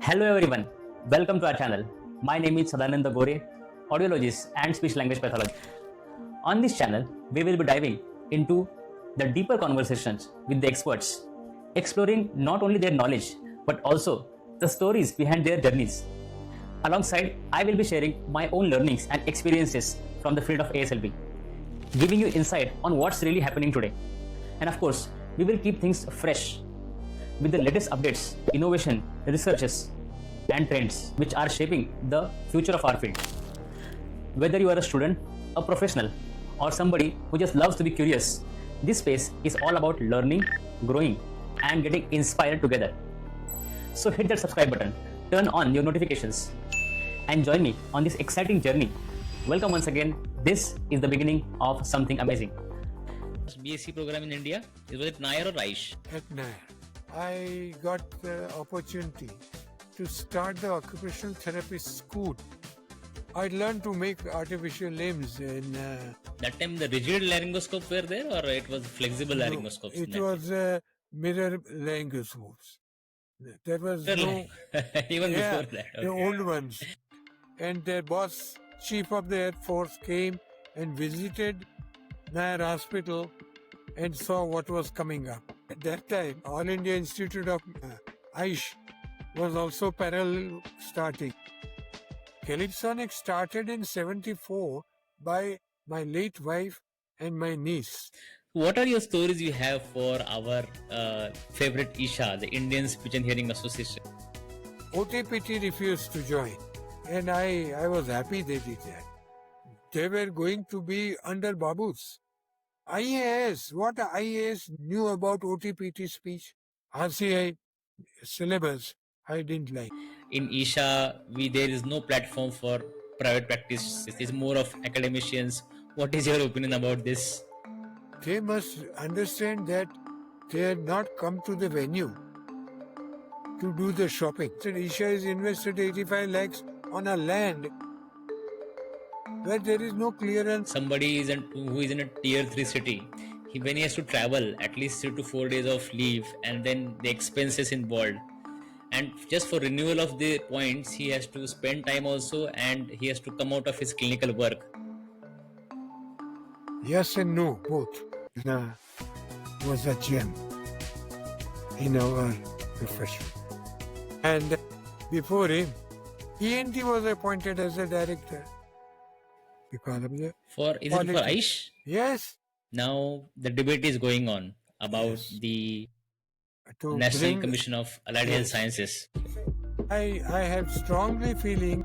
Hello everyone, welcome to our channel. My name is Sadananda Gore, audiologist and speech language pathologist. On this channel, we will be diving into the deeper conversations with the experts, exploring not only their knowledge but also the stories behind their journeys. Alongside, I will be sharing my own learnings and experiences from the field of ASLP, giving you insight on what's really happening today. And of course, we will keep things fresh with the latest updates, innovation, researches, and trends which are shaping the future of our field. Whether you are a student, a professional, or somebody who just loves to be curious, this space is all about learning, growing, and getting inspired together. So hit that subscribe button, turn on your notifications, and join me on this exciting journey. Welcome once again. This is the beginning of something amazing. BSc program in India, was it Nair or Aish? At Nair. I got the opportunity to start the occupational therapy school. I learned to make artificial limbs in... That time the rigid laryngoscope were there or it was flexible laryngoscopes? It was mirror laryngoscopes. There was no... Even before that. Okay. The old ones. And their boss, Chief of the Air Force, came and visited Nair Hospital and saw what was coming up. At that time, All India Institute of ISHA was also parallel starting. Calipsonic started in 74 by my late wife and my niece. What are your stories you have for our favorite ISHA, the Indian Speech and Hearing Association? OTPT refused to join, and I was happy they did that. They were going to be under Babu's. IAS, what IAS knew about OTPT speech? RCI syllabus, I didn't like. In ISHA, there is no platform for private practice. It is more of academicians. What is your opinion about this? They must understand that they had not come to the venue to do the shopping. So ISHA has invested 85 lakhs on a land where there is no clearance. Somebody who is in a tier 3 city, when he has to travel at least 3 to 4 days of leave and then the expenses involved, and just for renewal of the points he has to spend time also and he has to come out of his clinical work. Yes and no, both. Was a gem in our profession. And before him, ENT was appointed as a director. Because of the Is it for Aish? Yes. Now the debate is going on about the National Commission of Allied Health Sciences. I have strongly feeling.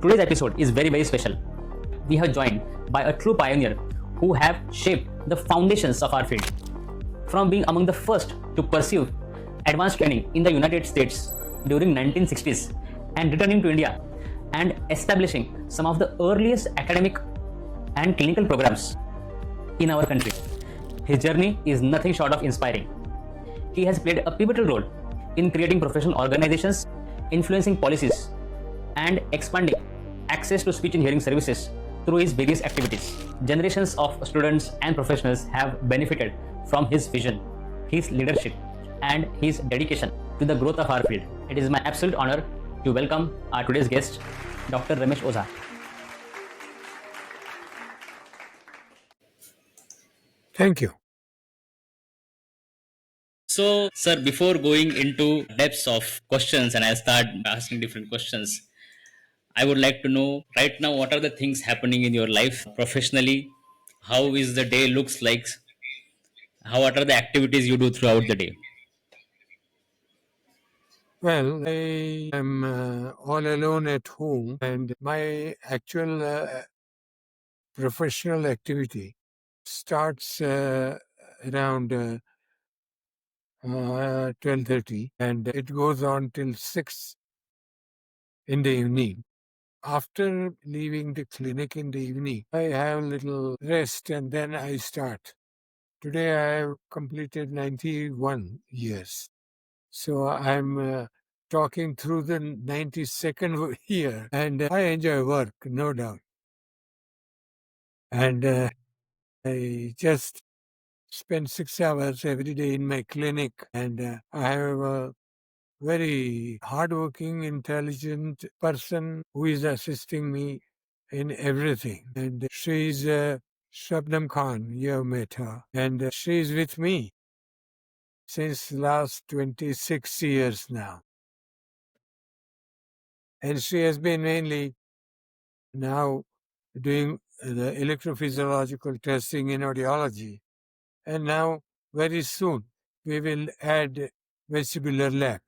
Today's episode is very special. We have joined by a true pioneer who have shaped the foundations of our field. From being among the first to pursue advanced training in the United States during 1960s and returning to India and establishing some of the earliest academic and clinical programs in our country. His journey is nothing short of inspiring. He has played a pivotal role in creating professional organizations, influencing policies, and expanding access to speech and hearing services through his various activities. Generations of students and professionals have benefited from his vision, his leadership, and his dedication to the growth of our field. It is my absolute honor to welcome our today's guest, Dr. Ramesh Oza. Thank you. So, sir, before going into depths of questions and I start asking different questions, I would like to know right now what are the things happening in your life professionally? How is the day looks like? What are the activities you do throughout the day? Well, I am all alone at home, and my actual professional activity starts around 12:30, and it goes on till 6 in the evening. After leaving the clinic in the evening, I have a little rest and then I start. Today I have completed 91 years. So I'm talking through the 92nd year, and I enjoy work, no doubt. And I just spend 6 hours every day in my clinic, and I have a very hardworking, intelligent person who is assisting me in everything. And she's Shabnam Khan. You have met her, and she's with me since last 26 years now. And she has been mainly now doing the electrophysiological testing in audiology. And now, very soon, we will add vestibular lab.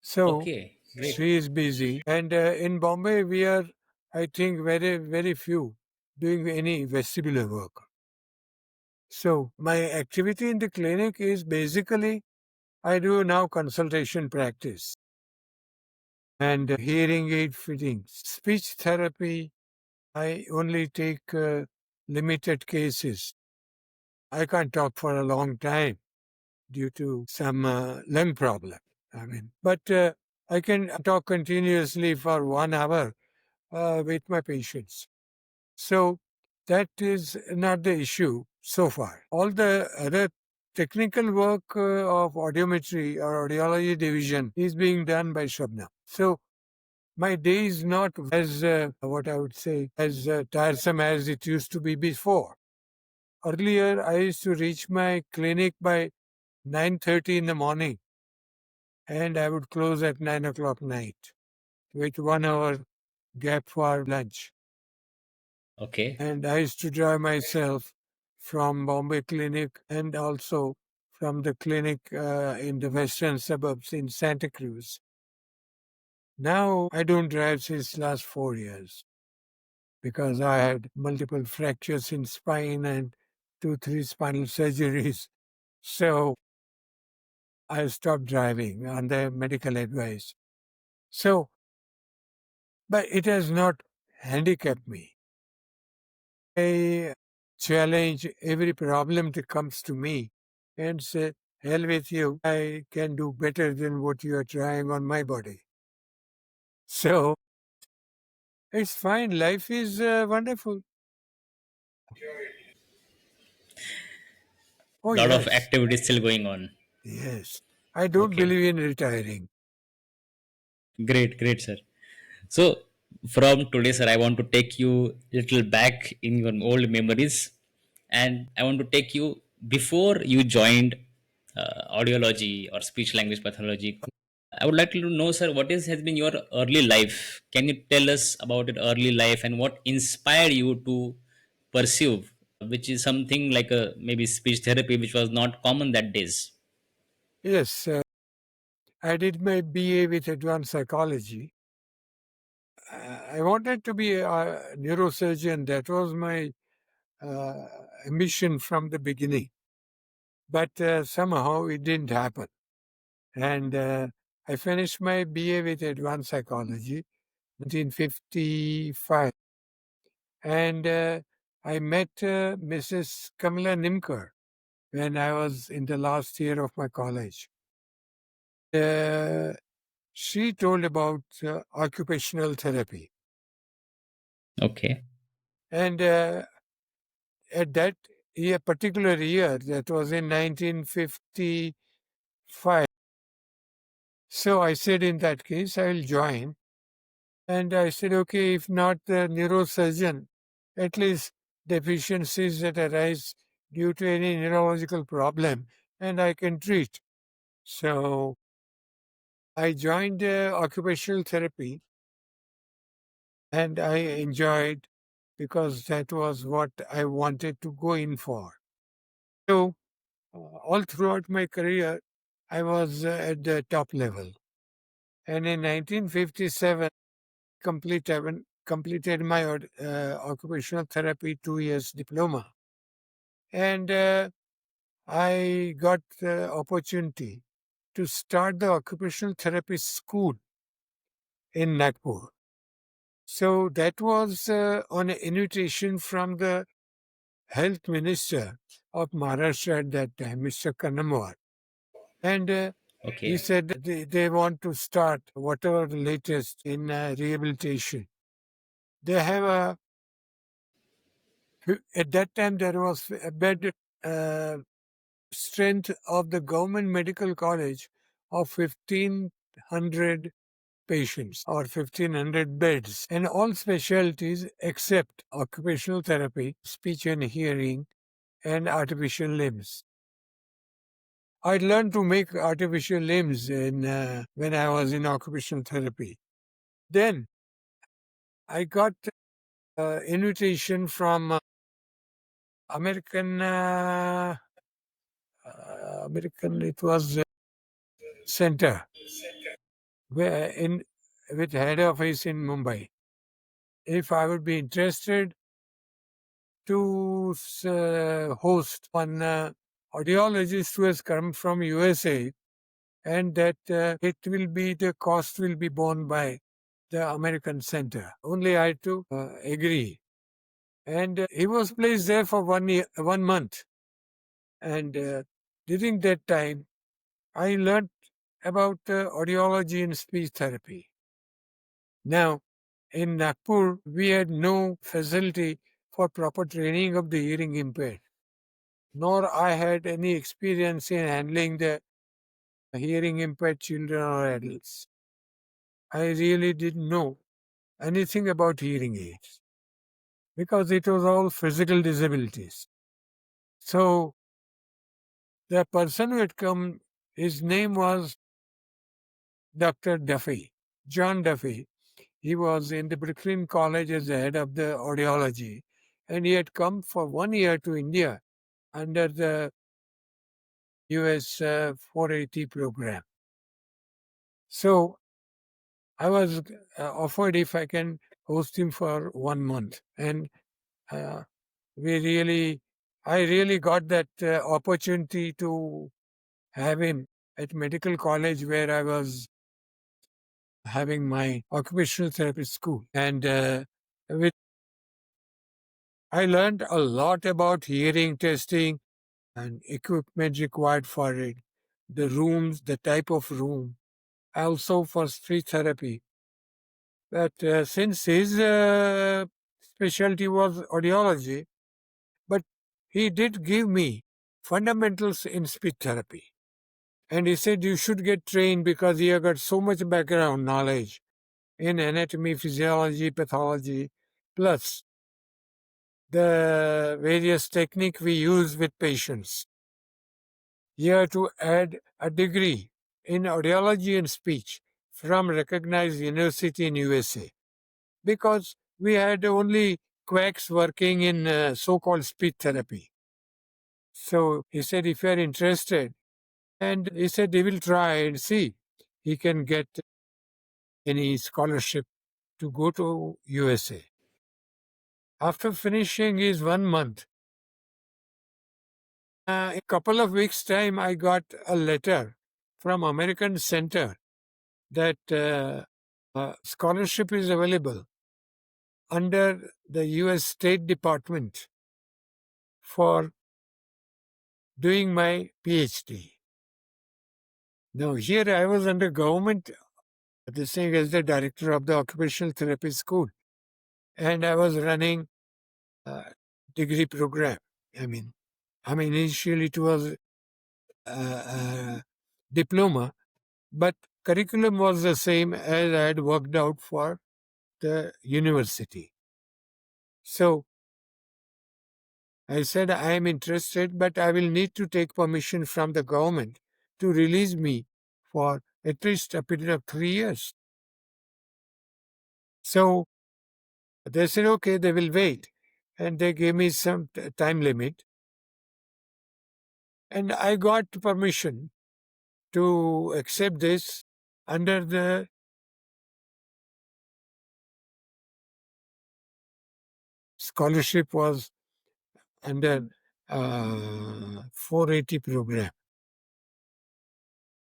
So Okay, great. she is busy. And in Bombay, we are, I think, very, very few doing any vestibular work. So my activity in the clinic is basically I do now consultation practice and hearing aid fittings. Speech therapy, I only take limited cases. I can't talk for a long time due to some lung problem. But I can talk continuously for 1 hour with my patients. So that is not the issue so far. All the other technical work of audiometry or audiology division is being done by Shabna. So my day is not as what I would say as tiresome as it used to be before. Earlier, I used to reach my clinic by 9:30 in the morning, and I would close at 9 o'clock night with 1 hour gap for lunch. Okay, And I used to drive myself from Bombay Clinic and also from the clinic in the western suburbs in Santa Cruz. Now I don't drive since last 4 years because I had multiple fractures in spine and 2, 3 spinal surgeries. So I stopped driving on the medical advice. So, but it has not handicapped me. I challenge every problem that comes to me and say, hell with you, I can do better than what you are trying on my body. So it's fine. Life is wonderful. Oh, lot of yes. activities still going on. Yes. I don't Okay, believe in retiring. great, great, sir. So from today, sir, I want to take you little back in your old memories, and I want to take you before you joined audiology or speech language pathology. I would like to know, sir, what is has been your early life? Can you tell us about your early life and what inspired you to pursue, which is something like a maybe speech therapy, which was not common that days. Yes. I did my BA with advanced psychology. I wanted to be a neurosurgeon. That was my uh, ambition from the beginning. But somehow it didn't happen. And I finished my BA with advanced psychology, 1955. And I met Mrs. Kamala Nimkar when I was in the last year of my college. Uh, she told about occupational therapy. Okay. And at that year, particular year, that was in 1955. So I said, in that case, I will join. And I said, okay, if not the neurosurgeon, at least deficiencies that arise due to any neurological problem, and I can treat. So I joined occupational therapy and I enjoyed because that was what I wanted to go in for. So all throughout my career, I was at the top level. And in 1957, completed my occupational therapy 2 years diploma. And I got the opportunity to start the occupational therapy school in Nagpur. So that was on an invitation from the health minister of Maharashtra at that time, Mr. Kannamwar. And he Okay. said they want to start whatever the latest in rehabilitation. They have a, at that time there was a bed strength of the government medical college of 1500 patients or 1500 beds, and all specialties except occupational therapy, speech and hearing, and artificial limbs. I learned to make artificial limbs when I was in occupational therapy. Then I got invitation from American, it was center where with head office in Mumbai. If I would be interested to host one audiologist who has come from USA, and that the cost will be borne by the American center. Only I had to agree. And he was placed there for 1 month. And during that time, I learned about audiology and speech therapy. Now, in Nagpur, we had no facility for proper training of the hearing impaired, nor I had any experience in handling the hearing impaired children or adults. I really didn't know anything about hearing aids because it was all physical disabilities. So the person who had come, his name was Dr. Duffy, John Duffy. He was in the Brooklyn College as the head of the audiology, and he had come for 1 year to India under the US 480 program. So I was offered if I can host him for 1 month, and I really got that opportunity to have him at medical college where I was having my occupational therapy school. And I learned a lot about hearing testing and equipment required for it, the rooms, the type of room, also for speech therapy. But since his specialty was audiology, but he did give me fundamentals in speech therapy. And he said you should get trained because he had got so much background knowledge in anatomy, physiology, pathology, plus the various technique we use with patients. You have to add a degree in audiology and speech from recognized university in USA because we had only quacks working in so-called speech therapy. So he said, if you are interested, and he said he will try and see he can get any scholarship to go to USA. After finishing his 1 month, a couple of weeks' time, I got a letter from American Center that scholarship is available under the U.S. State Department for doing my PhD. Now, here I was under government, this thing as the director of the occupational therapy school, and I was running a degree program. Initially it was a diploma, but curriculum was the same as I had worked out for the university. So I said, I am interested, but I will need to take permission from the government to release me for at least a period of 3 years. So they said, okay, they will wait. And they gave me some time limit. And I got permission to accept this under the scholarship was under 480 program.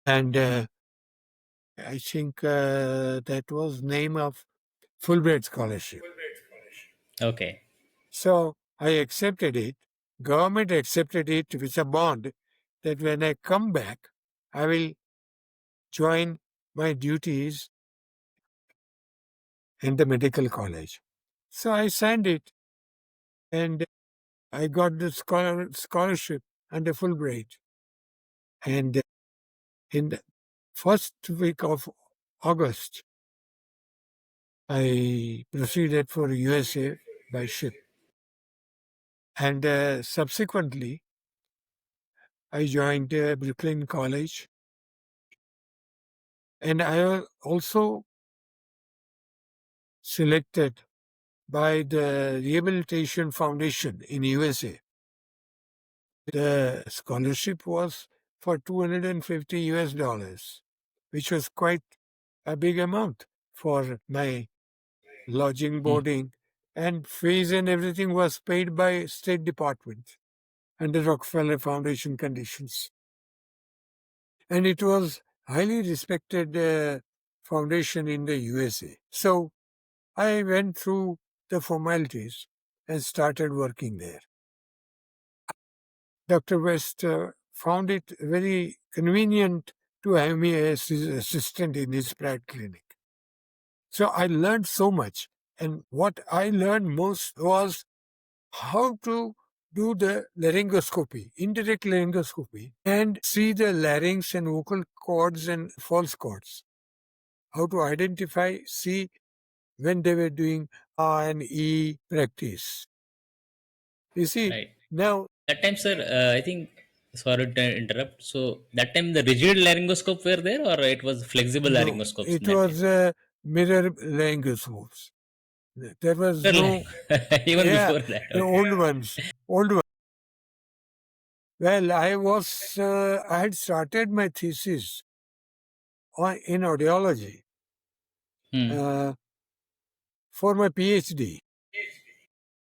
And I think that was name of Fulbright scholarship. Okay. So I accepted it. Government accepted it with a bond that when I come back, I will join my duties in the medical college. So I signed it and I got the scholarship under Fulbright. And in the first week of August, I proceeded for USA by ship. And subsequently, I joined Brooklyn College. And I was also selected by the Rehabilitation Foundation in USA. The scholarship was for 250 US dollars, which was quite a big amount for my lodging, boarding, and fees and everything was paid by State Department under Rockefeller Foundation conditions. And it was highly respected foundation in the USA. So I went through the formalities and started working there. Dr. West found it very convenient to have me as his assistant in his private clinic. So I learned so much. And what I learned most was how to do the laryngoscopy, indirect laryngoscopy, and see the larynx and vocal cords and false cords. How to identify, see when they were doing R and E practice. You see, Right. now That time, sir, I think, sorry to interrupt. So that time the rigid laryngoscope were there, or it was flexible no, laryngoscopes in it that time? was mirror laryngoscopes. There was Mirror no, even yeah, before that. the Okay. old ones. Well, I had started my thesis in audiology Hmm. uh, for my PhD.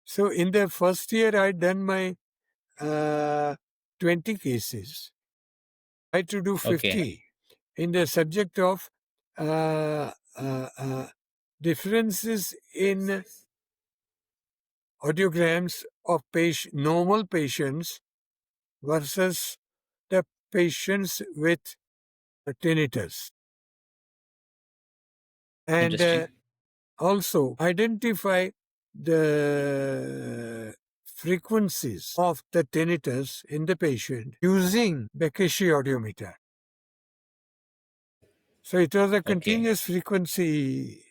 So in the first year, I'd done my 20 cases. I had to do Okay. 50 in the subject of uh, differences in audiograms of normal patients versus the patients with tinnitus. And Interesting. also identify the frequencies of the tinnitus in the patient using Bekeschi audiometer. So it was a Okay. continuous frequency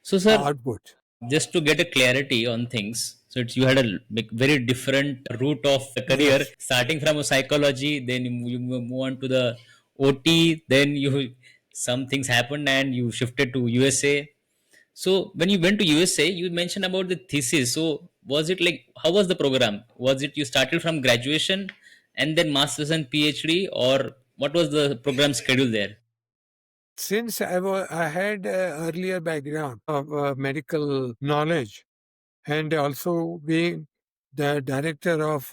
So, sir, output. just to get a clarity on things, so it's, you had a very different route of career, Yes. starting from a psychology, then you move on to the OT, then you some things happened and you shifted to USA. So when you went to USA, you mentioned about the thesis. So was it like, how was the program? Was it you started from graduation and then masters and PhD, or what was the program schedule there? Since I had earlier background of medical knowledge and also being the director of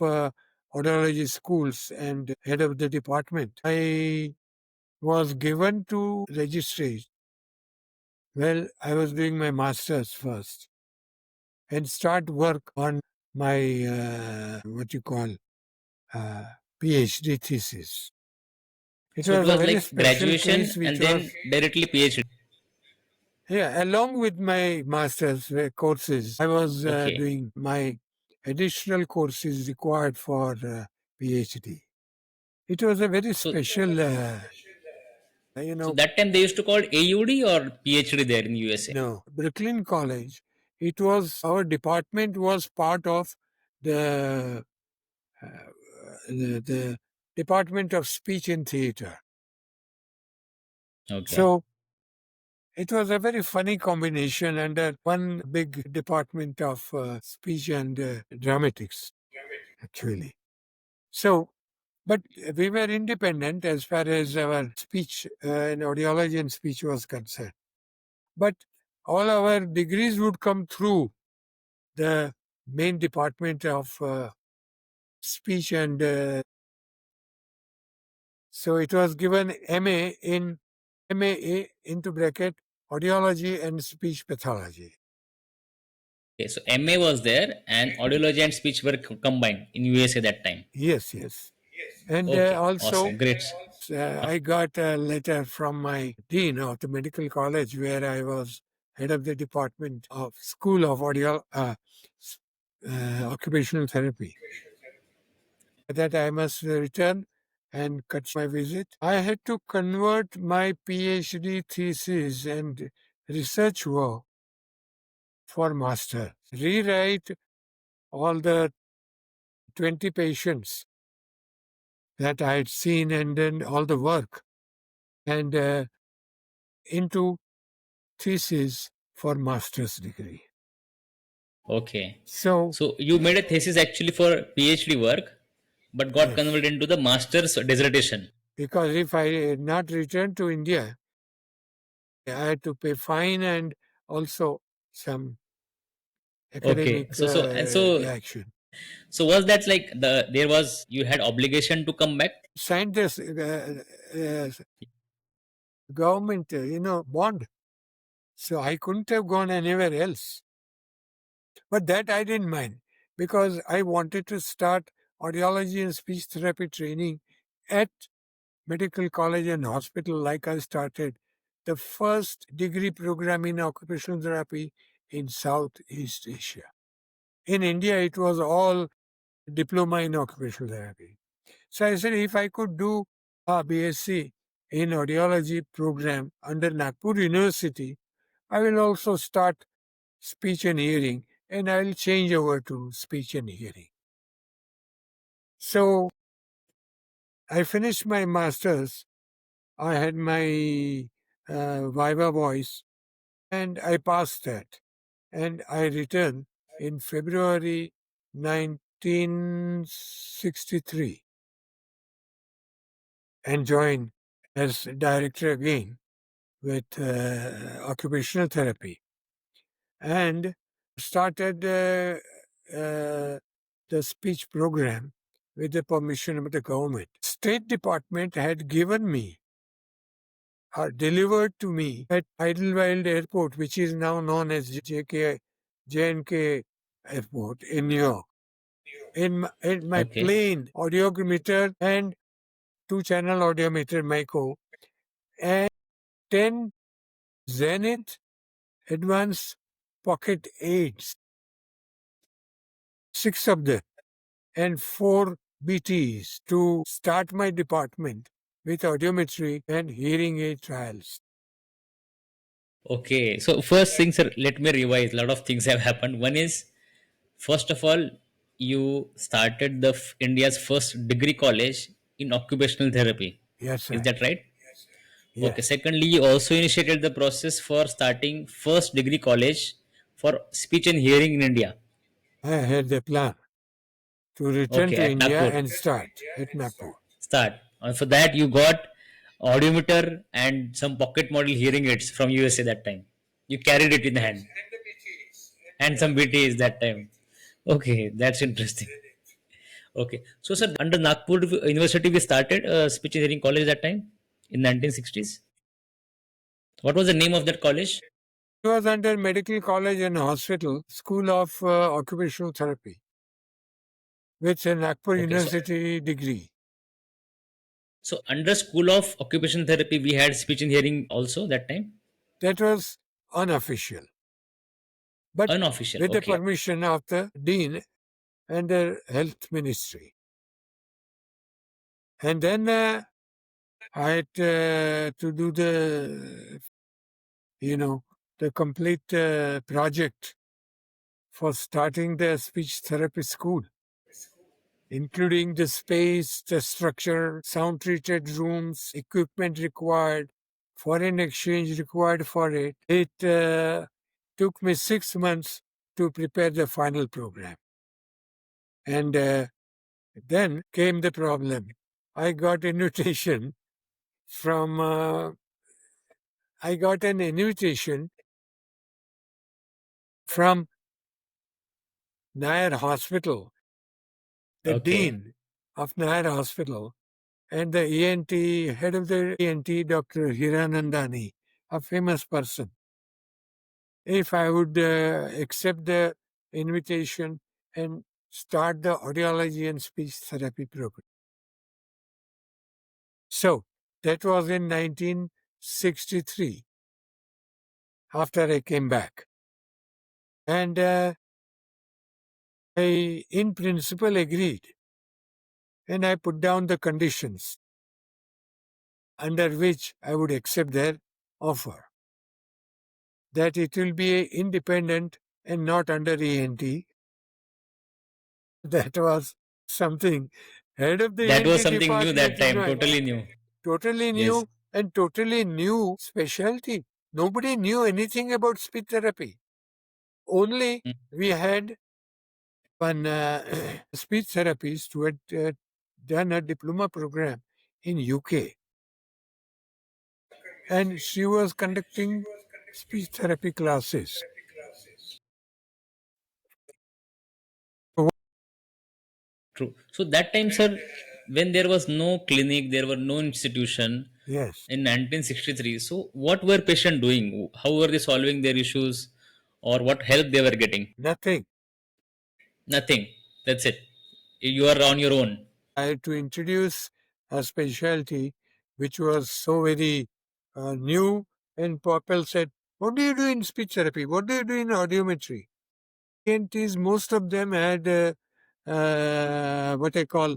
audiology schools and head of the department, I was given to registry. Well, I was doing my master's first and start work on my what you call uh, PhD thesis. It So it was a was very like special case, graduation which and then was directly PhD. yeah. Along with my master's courses, I was Okay. doing my additional courses required for PhD. It was a very So special, you so know, that time they used to call AUD or PhD there in USA. no, Brooklyn College. It was our department was part of the uh, the Department of Speech and Theater. Okay. So it was a very funny combination under one big department of speech and dramatics, actually. So, but we were independent as far as our speech and audiology and speech was concerned. But all our degrees would come through the main department of speech and so it was given MA into bracket audiology and speech pathology. Okay. So MA was there and audiology and speech were combined in USA that time. Yes, yes. And Okay. also, Awesome. Great. I got a letter from my dean of the medical college where I was head of the department of School of Occupational Therapy. that I must return and cut my visit. I had to convert my PhD thesis and research work for master, rewrite all the 20 patients that I had seen and then all the work and into thesis for master's degree. Okay. So, So you made a thesis actually for PhD work, but got yes, converted into the master's dissertation. because if I had not returned to India, I had to pay fine and also some Okay. academic So reaction. so was that like there was you had obligation to come back? Signed this government, bond. So I couldn't have gone anywhere else. But that I didn't mind because I wanted to start audiology and speech therapy training at medical college and hospital like I started the first degree program in occupational therapy in Southeast Asia. In India, it was all diploma in occupational therapy. So I said, if I could do a BSc in audiology program under Nagpur University, I will also start speech and hearing and I will change over to speech and hearing. So I finished my master's. I had my Viva voice and I passed that. And I returned in February 1963 and joined as director again with occupational therapy and started the speech program with the permission of the government. State Department had given me or delivered to me at Idlewild Airport, which is now known as JNK Airport in New York. In my Okay. plane, audiometer and two-channel audiometer Myco and 10 Zenith advanced pocket aids, 6 of them, and 4 BTs to start my department with audiometry and hearing aid trials. Okay. So first thing, sir, let me revise. A lot of things have happened. One is, first of all, you started India's first degree college in occupational therapy. Yes, Is sir. that right? Okay. Yes. Secondly, you also initiated the process for starting first degree college for speech and hearing in India. I had a plan to return Okay, to at India Nagpur. and start at Nagpur. Start. And for that, you got audiometer and some pocket model hearing aids from USA that time. You carried it in the hand and some BTs that time. Okay, that's interesting. Okay, so sir, under Nagpur University, we started speech and hearing college that time in 1960s. What was the name of that college? It was under Medical College and Hospital, School of Occupational Therapy, with a Nagpur Okay, so University degree. under School of Occupational Therapy, we had speech and hearing also that time. That was unofficial, but Unofficial. with the Okay, permission of the Dean and the Health Ministry. And then I had to do the complete project for starting the speech therapy school, including the space, the structure, sound treated rooms, equipment required, foreign exchange required for it. It took me 6 months to prepare the final program. And then came the problem. I got invitation from, I got an invitation from Nair Hospital, the okay, dean of Nair Hospital, and the ENT, head of the ENT, Dr. Hiranandani, a famous person. If I would accept the invitation and start the audiology and speech therapy program. So that was in 1963 after I came back. And I, in principle, agreed. and I put down the conditions under which I would accept their offer. That it will be independent and not under ENT. That was something head of the That was ENT something new that department in time, my totally new. totally Yes. new and totally new specialty. Nobody knew anything about speech therapy. Only Mm. we had one speech therapist who had done a diploma program in UK, and she was conducting speech therapy classes. True. So that time, sir, when there was no clinic, there were no institution Yes, in 1963. So what were patients doing? How were they solving their issues, or what help they were getting? nothing. Nothing. That's it. You are on your own. I had to introduce a specialty which was so very new, and people said, "What do you do in speech therapy? What do you do in audiometry?" ENTs, most of them had what I call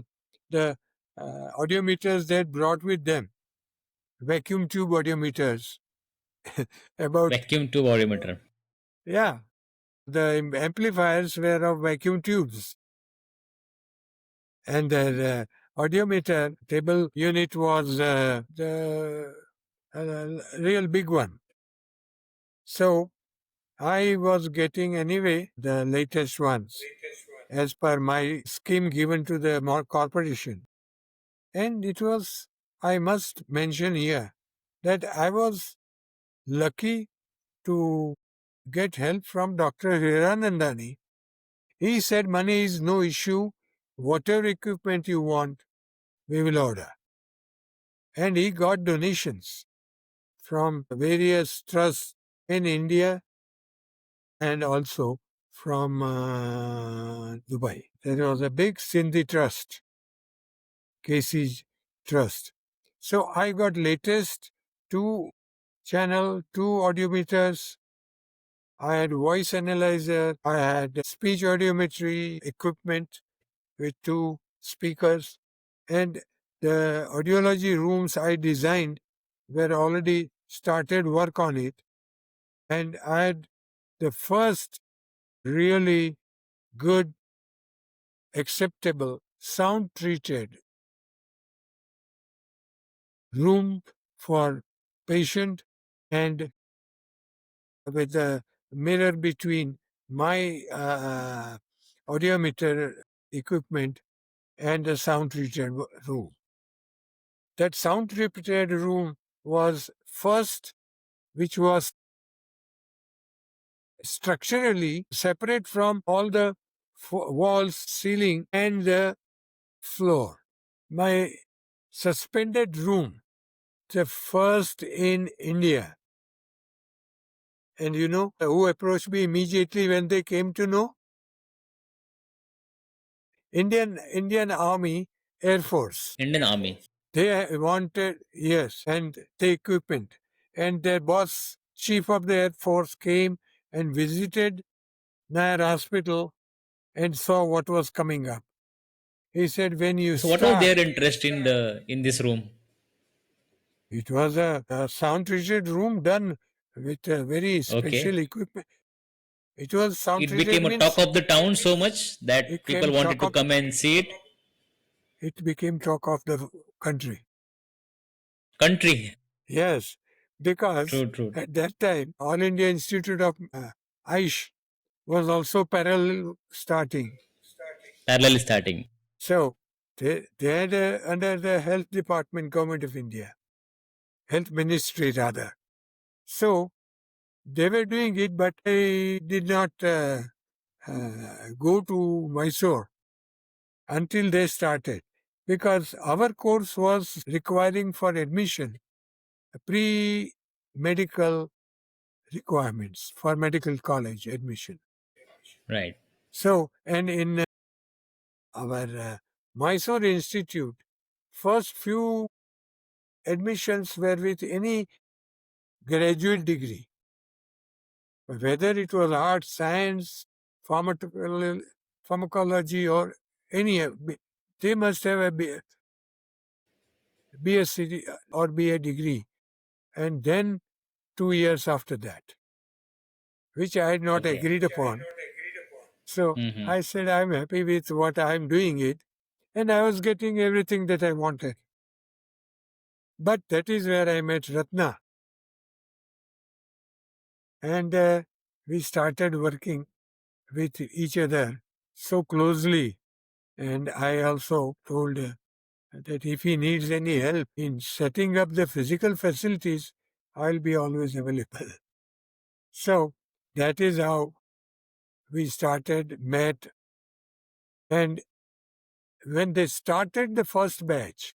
the audiometers they had brought with them, vacuum tube audiometers. About, Vacuum tube audiometer. yeah, the amplifiers were of vacuum tubes, and the audiometer table unit was the real big one. So I was getting anyway the latest ones as per my scheme given to the corporation. And it was, I must mention here, that I was lucky to get help from Dr. Hiranandani. He said, money is no issue. Whatever equipment you want, we will order. And he got donations from various trusts in India and also from Dubai. There was a big Sindhi trust, KC trust. So I got latest two channel, two audiometers. I had voice analyzer. I had speech audiometry equipment with two speakers. And the audiology rooms I designed were already started work on it. And I had the first really good, acceptable, sound treated room for patient, and with a mirror between my audiometer equipment and the sound treated room. That sound treated room was first, which was structurally separate from all the walls, ceiling, and the floor. My suspended room, the first in India. And you know who approached me immediately when they came to know? Indian Army, Air Force. Indian Army. They wanted, yes, and the equipment. And their boss, chief of the Air Force, came and visited Nair Hospital and saw what was coming up. He said, when you So what was start, their interest in this room? it was a sound treated room done with very special Okay. equipment. It was sound It treated became a talk means of the town so much that it people came wanted talk to of, come and see it. it became talk of the country. Country. Yes, because True, true. at that time, All India Institute of ISHA was also parallel starting. Parallel starting. So they had under the health department, government of India, health ministry rather. So they were doing it, but I did not go to Mysore until they started, because our course was requiring for admission pre-medical requirements for medical college admission. Right. So, and in our Mysore Institute, first few admissions were with any graduate degree, whether it was art, science, pharmacology, or any they must have a BSc or BA degree, and then 2 years after that, which I had not Okay. agreed upon. So Hmm. I said, I'm happy with what I'm doing it, and I was getting everything that I wanted. But that is where I met Ratna, and we started working with each other so closely. And I also told that if he needs any help in setting up the physical facilities, I'll be always available. So that is how we started, met, and when they started the first batch,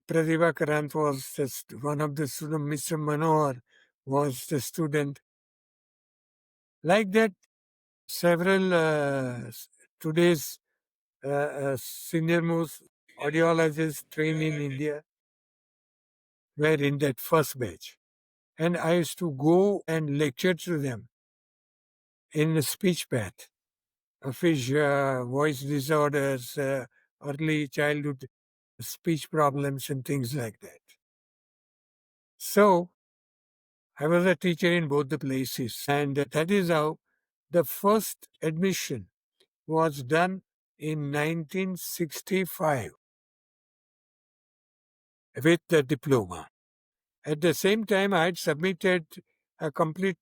Pratibha Karant was one of the students, Mr. Manohar was the student. Like that, several today's senior most audiologists trained in India were in that first batch. And I used to go and lecture to them in the speech path, fish, voice disorders, early childhood speech problems, and things like that. So I was a teacher in both the places, and that is how the first admission was done in 1965 with the diploma. At the same time, I had submitted a complete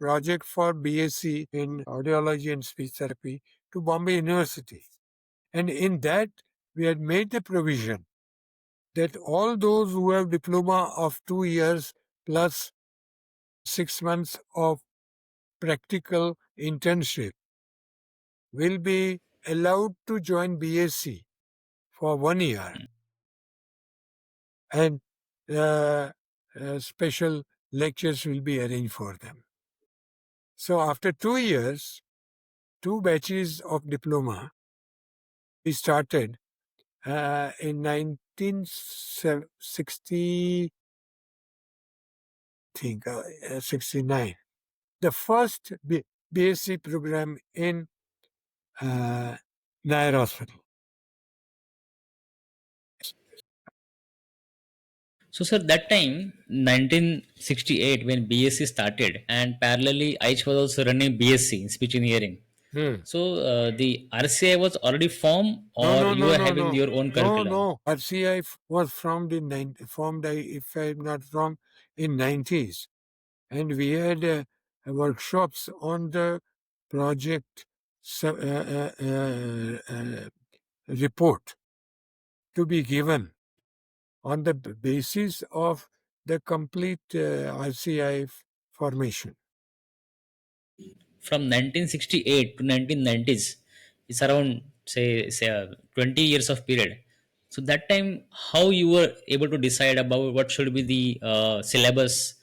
project for BSc in Audiology and Speech Therapy to Bombay University. And in that, we had made the provision that all those who have diploma of 2 years plus 6 months of practical internship will be allowed to join BSc for 1 year, and special lectures will be arranged for them. So after 2 years, two batches of diploma, we started in 1960, think 69. The first BSc program in Nair Hospital. So, sir, that time, 1968, when BSc started, and parallelly, ISHA was also running BSc in speech and hearing. Hmm. So, the RCI was already formed, No, or no, you no, were no, having no. your own No, curriculum? no. RCI was formed, if I'm not wrong, in 90s. And we had workshops on the project report to be given on the basis of the complete RCI formation. From 1968 to 1990s, it's around say 20 years of period. So that time, how you were able to decide about what should be the syllabus,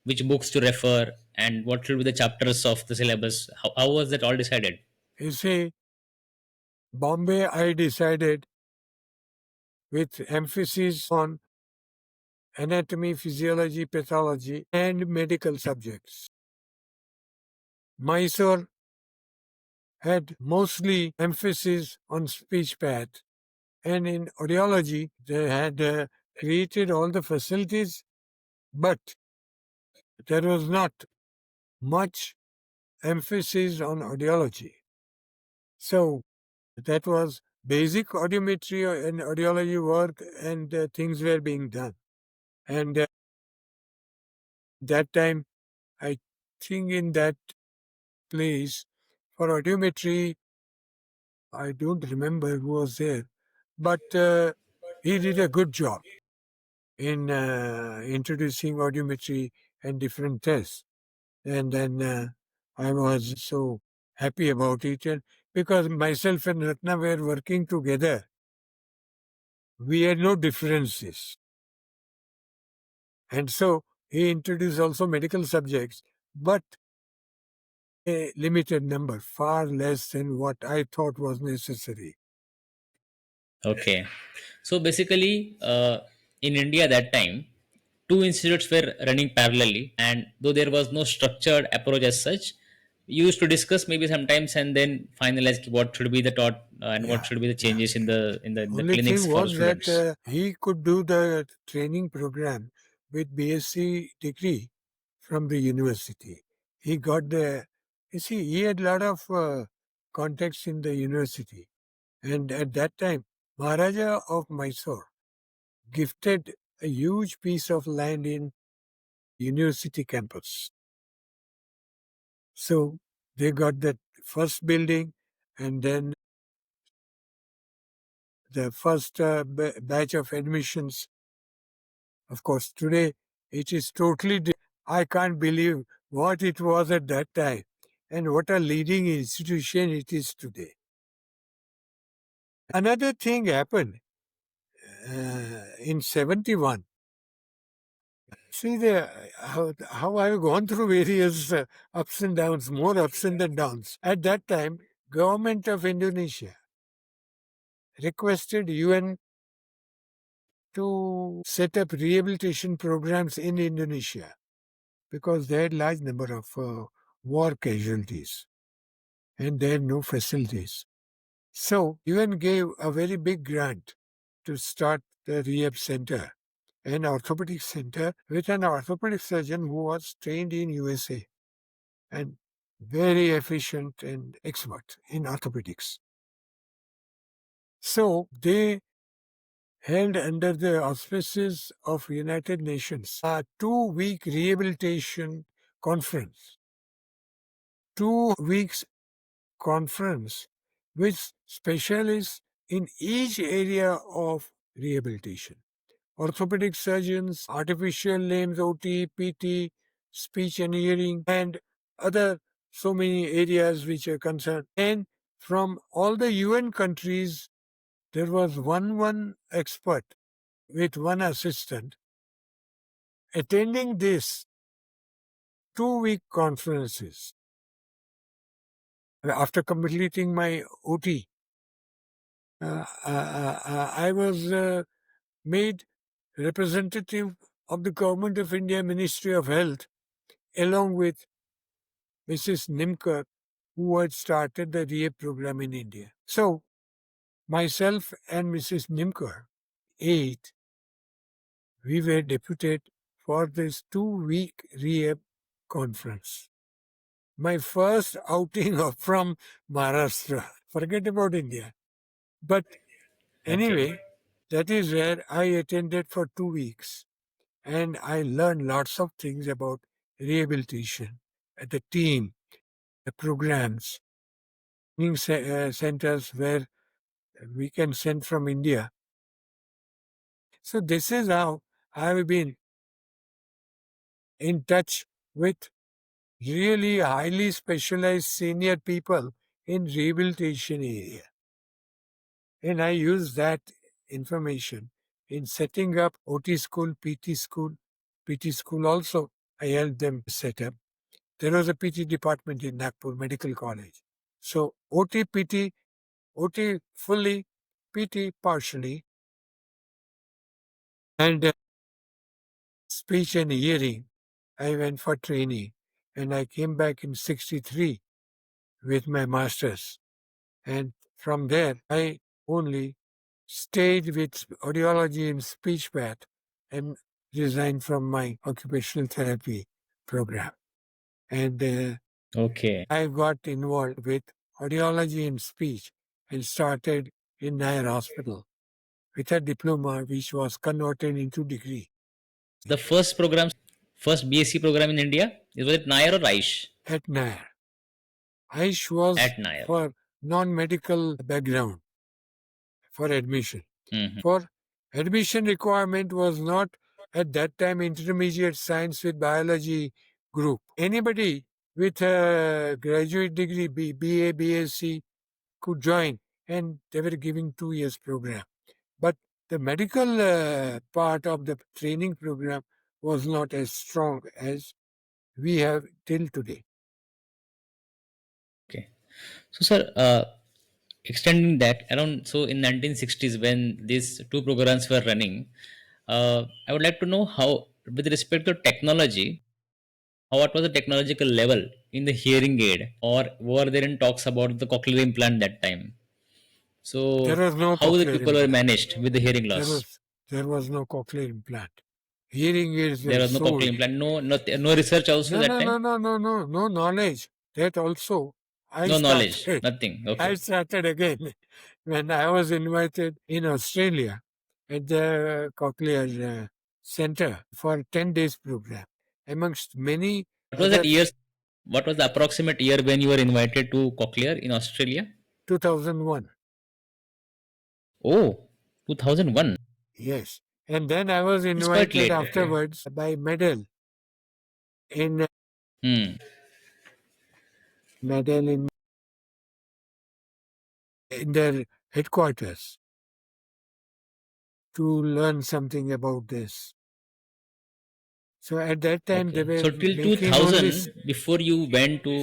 which books to refer, and what should be the chapters of the syllabus? How was that all decided? You see, Bombay, I decided with emphasis on anatomy, physiology, pathology, and medical subjects. Mysore had mostly emphasis on speech path, and in audiology, they had created all the facilities, but there was not much emphasis on audiology. So that was basic audiometry and audiology work, and things were being done. And that time, I think in that place, for audiometry, I don't remember who was there, but he did a good job in introducing audiometry and different tests. And then I was so happy about it. And because myself and Ratna were working together, we had no differences. And so he introduced also medical subjects, but a limited number, far less than what I thought was necessary. Okay. So basically, in India that time, two institutes were running parallelly, and though there was no structured approach as such, used to discuss maybe sometimes and then finalize what should be the taught and what Yeah, should be the yeah. changes in the Only clinics thing for the was that students. he could do the training program with BSc degree from the university. He got the, you see, he had a lot of contacts in the university. And at that time, Maharaja of Mysore gifted a huge piece of land in university campus. So they got that first building and then the first batch of admissions. Of course, today it is totally I can't believe what it was at that time and what a leading institution it is today. Another thing happened in 71. See how I've gone through various ups and downs, more ups and then downs. At that time, government of Indonesia requested UN to set up rehabilitation programs in Indonesia because they had large number of war casualties and they had no facilities. So UN gave a very big grant to start the rehab center, an orthopedic center with an orthopedic surgeon who was trained in USA and very efficient and expert in orthopedics. So they held under the auspices of United Nations a 2 week rehabilitation conference. 2 weeks conference with specialists in each area of rehabilitation. Orthopedic surgeons, artificial limbs, OT, PT, speech and hearing, and other so many areas which are concerned. And from all the UN countries, there was one expert with one assistant attending this 2 week conferences. After completing my OT, I was made representative of the Government of India Ministry of Health along with Mrs. Nimkar, who had started the rehab program in India. So, myself and Mrs. Nimkar, 8, we were deputed for this 2 week rehab conference. My first outing from Maharashtra. Forget about India. But Okay. anyway, that is where I attended for 2 weeks. And I learned lots of things about rehabilitation, the team, the programs, training centers where we can send from India. So this is how I've been in touch with really highly specialized senior people in rehabilitation area. And I use that information in setting up OT school, PT school. PT school also, I helped them set up. There was a PT department in Nagpur Medical College. So OT, PT, OT fully, PT partially, and speech and hearing. I went for training and I came back in 63 with my master's. And from there, I only stayed with audiology and speech path and resigned from my occupational therapy program. And Okay. I got involved with audiology and speech and started in Nair Hospital with a diploma which was converted into degree The first program, first BSc program in India, was it Nair or Aish? at Nair. ISH was At Nair. for non-medical background for admission. Hmm. For admission requirement was not at that time intermediate science with biology group. Anybody with a graduate degree, BA, BSc could join and they were giving 2 years program. But the medical part of the training program was not as strong as we have till today. Okay. So, sir, extending that around, so in 1960s when these two programs were running, I would like to know how, with respect to technology, how what was the technological level in the hearing aid, or were there in talks about the cochlear implant that time? There So was no how the cochlear people were implant. managed with the hearing There loss? was there was no cochlear implant. Hearing aids There were was no cochlear sold. implant, no research also No, that no, time, no, no, no, no, no knowledge. That also I no knowledge, started. nothing. I Okay, started again when I was invited in Australia at the Cochlear Center for a 10 days program amongst many what was that other years? What was the approximate year when you were invited to Cochlear in Australia? 2001. Oh, 2001. Yes. And then I was It's quite invited late. Okay. afterwards by medal in Hmm. medal in their headquarters to learn something about this. So at that time they Okay. were So till making only 2000, before you went to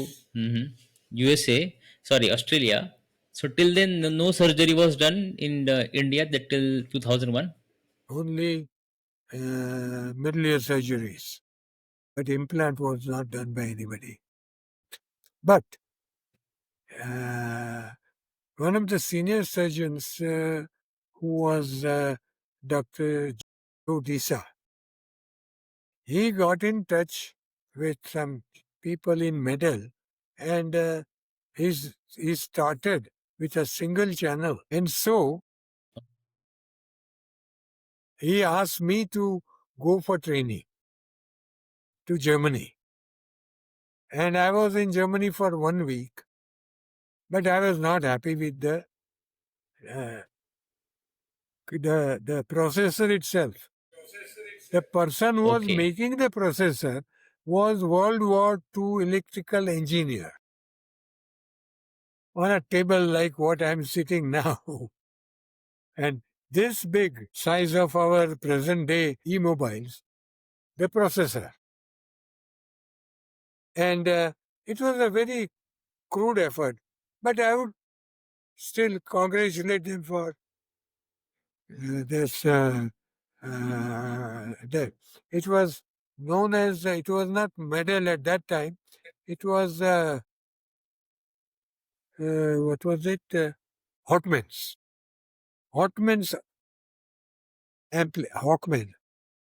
USA, sorry, Australia. So till then, no surgery was done in India. That till 2001. only middle ear surgeries, but implant was not done by anybody. But uh, one of the senior surgeons who was Dr. Odisha, he got in touch with some people in Medal and he started with a single channel. And so he asked me to go for training to Germany. And I was in Germany for 1 week, but I was not happy with uh, the processor itself. The person who was Okay. making the processor was World War II electrical engineer on a table like what I'm sitting now. And this big size of our present day e-mobiles, the processor. And it was a very crude effort, but I would still congratulate them for this. That it was known as it was not medal at that time. It was what was it? Hotmans. Hotmans Hawkman.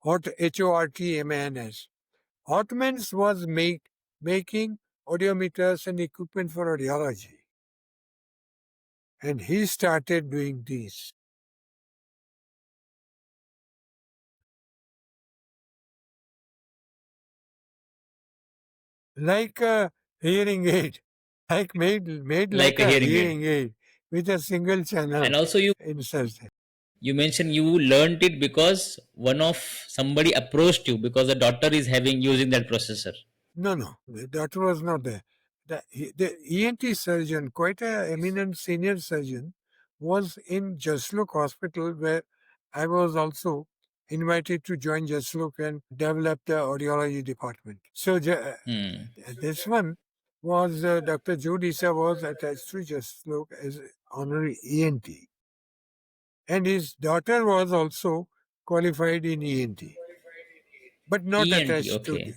Hortmans. Hotmans was making audiometers and equipment for audiology. And he started doing these. Like a hearing aid. Like made Like like a a hearing aid. hearing aid with a single channel And also inserted. you mentioned you learned it because one of somebody approached you because the daughter is having using that processor. No, no, that was not there. The ENT surgeon, quite a eminent senior surgeon, was in Jaslok Hospital where I was also invited to join Jaslok and develop the audiology department. So Hmm. this one was Dr. Jodisa was attached to Jaslok as honorary ENT, and his daughter was also qualified in ENT, but not ENT. attached to Okay. the.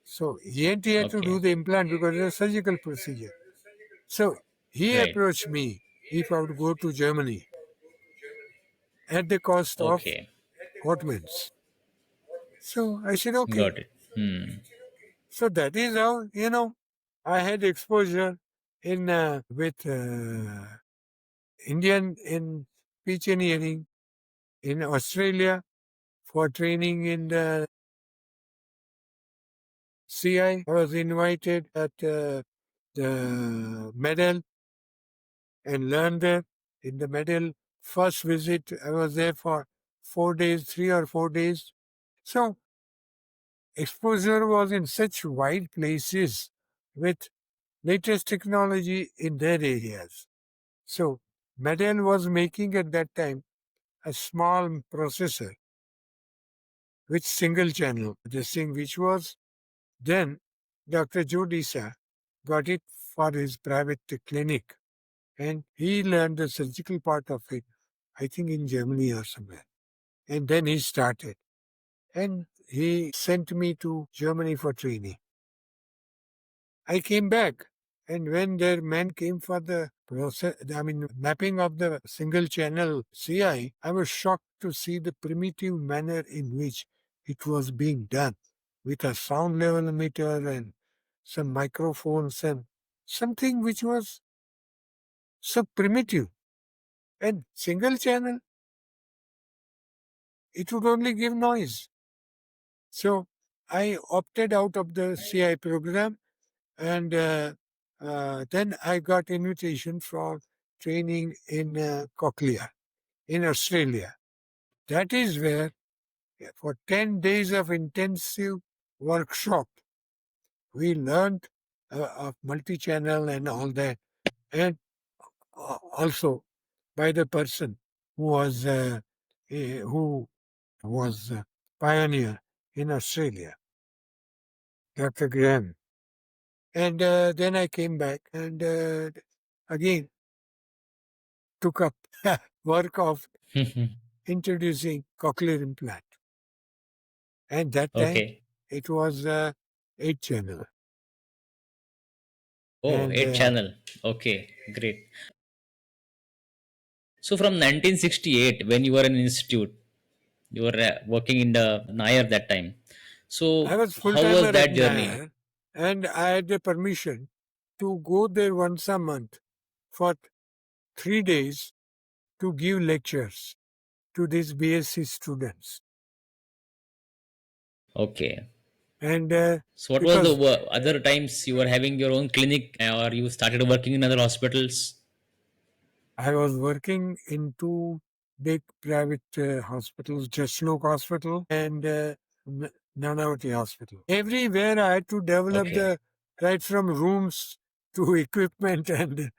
So ENT had to do Okay. the implant because it's a surgical procedure. So he Right. approached me if I would go to Germany at the cost of Okay. Hotmans. So I said, okay. Got it. Hmm. So that is how, I had exposure in with Indian in speech and hearing in Australia for training in the CI. I was invited at the medal and learned there. In the medal first visit, I was there for 4 days, 3 or 4 days. So exposure was in such wide places with latest technology in their areas. So Medel was making at that time a small processor with single channel, this thing which was then Dr. Jodisa got it for his private clinic and he learned the surgical part of it, I think in Germany or somewhere. And then he started. And he sent me to Germany for training. I came back. And when their man came for the mapping of the single channel CI, I was shocked to see the primitive manner in which it was being done with a sound level meter and some microphones and something which was so primitive. And single channel, it would only give noise. So I opted out of the CI program, and then I got invitation for training in Cochlear in Australia. That is where, for 10 days of intensive workshop, we learned of multi-channel and all that, and also by the person who was pioneer in Australia, Dr. Graham. And then I came back and again took up work of introducing cochlear implant. And that time Okay. it was 8 channel. Oh, And 8 channel. Okay, great. So from 1968, when you were in institute, you were working in the Nair that time. I So was full how was timer at that journey? Nair, and I had the permission to go there once a month for 3 days to give lectures to these BSc students. Okay. And So what was the because other times you were having your own clinic or you started working in other hospitals? I was working in two big private hospitals, Jashnok Hospital and Nanavati Hospital. Everywhere I had to develop Okay. right from rooms to equipment and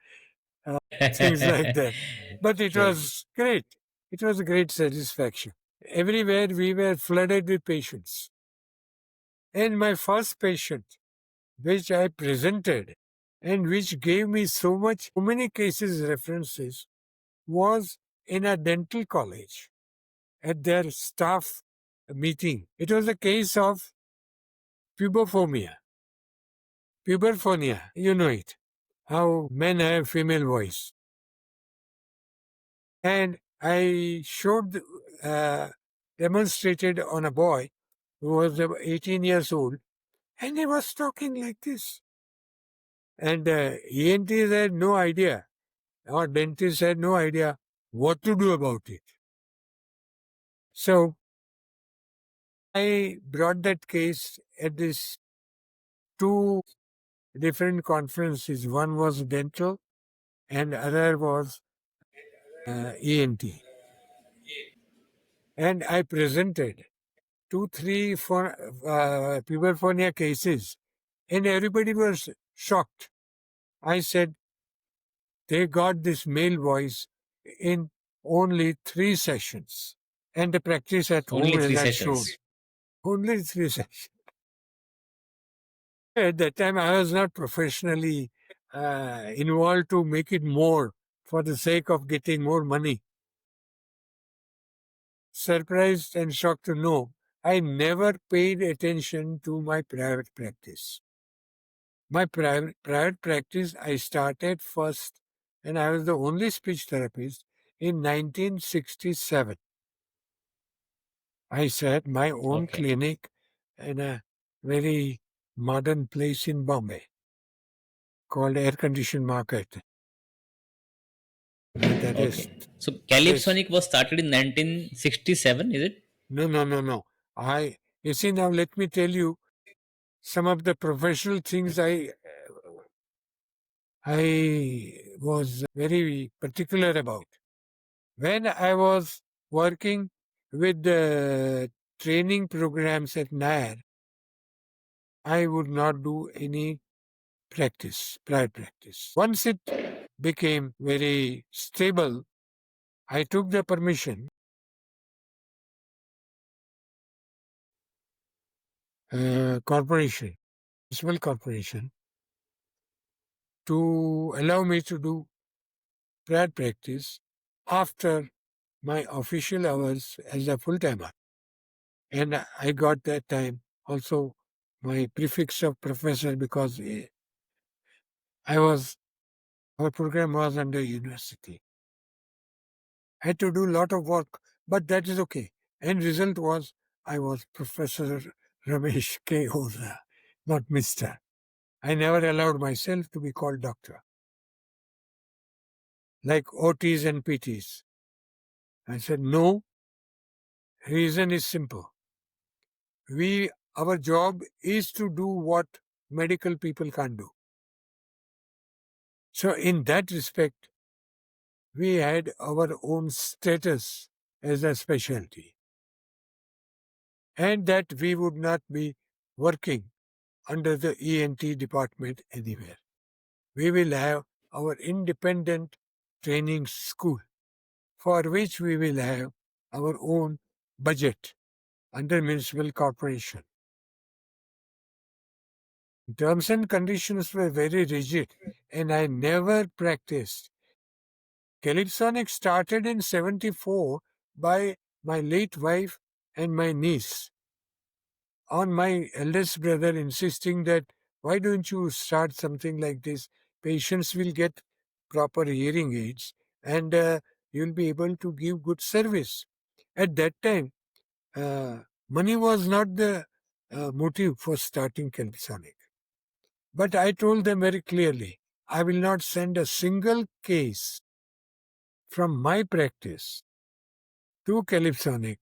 things like that. But it Great. was great. It was a great satisfaction. Everywhere we were flooded with patients. And my first patient, which I presented and which gave me so many cases references, was in a dental college at their staff meeting. It was a case of puberphobia. Puberphonia, you know it, how men have female voice. And I demonstrated on a boy who was 18 years old, and he was talking like this. And ENTs had no idea, or dentists had no idea what to do about it. So I brought that case at this two different conferences. One was dental and other was ENT. And I presented two, three for puberphonia cases, and everybody was shocked. I said they got this male voice in only 3 sessions, and the practice at home, Only as three I showed, sessions. only 3 sessions. At that time, I was not professionally involved to make it more for the sake of getting more money. Surprised and shocked to know, I never paid attention to my private practice. My private practice, I started first, and I was the only speech therapist in 1967. I set my own Okay. clinic in a very modern place in Bombay called Air Conditioned Market. That is, Okay. So yes. Calipsonic was started in 1967, is it? No, no, no, no. You see, now let me tell you some of the professional things I was very particular about. When I was working with the training programs at Nair, I would not do any private practice. Once it became very stable, I took the permission, corporation, municipal corporation, to allow me to do private practice after my official hours as a full timer. And I got that time also my prefix of professor because our program was under university. I had to do a lot of work, but that is okay. End result was I was Professor Ramesh K. Oza, not Mr. I never allowed myself to be called doctor, like OTs and PTs. I said, no, reason is simple. Our job is to do what medical people can't do. So in that respect, we had our own status as a specialty, and that we would not be working under the ENT department anywhere. We will have our independent training school, for which we will have our own budget under municipal corporation. Terms and conditions were very rigid, and I never practiced. Calipsonic started in 74 by my late wife and my niece, on my eldest brother insisting that why don't you start something like this? Patients will get proper hearing aids and you'll be able to give good service. At that time, money was not the motive for starting Calypsonic. But I told them very clearly, I will not send a single case from my practice to Calypsonic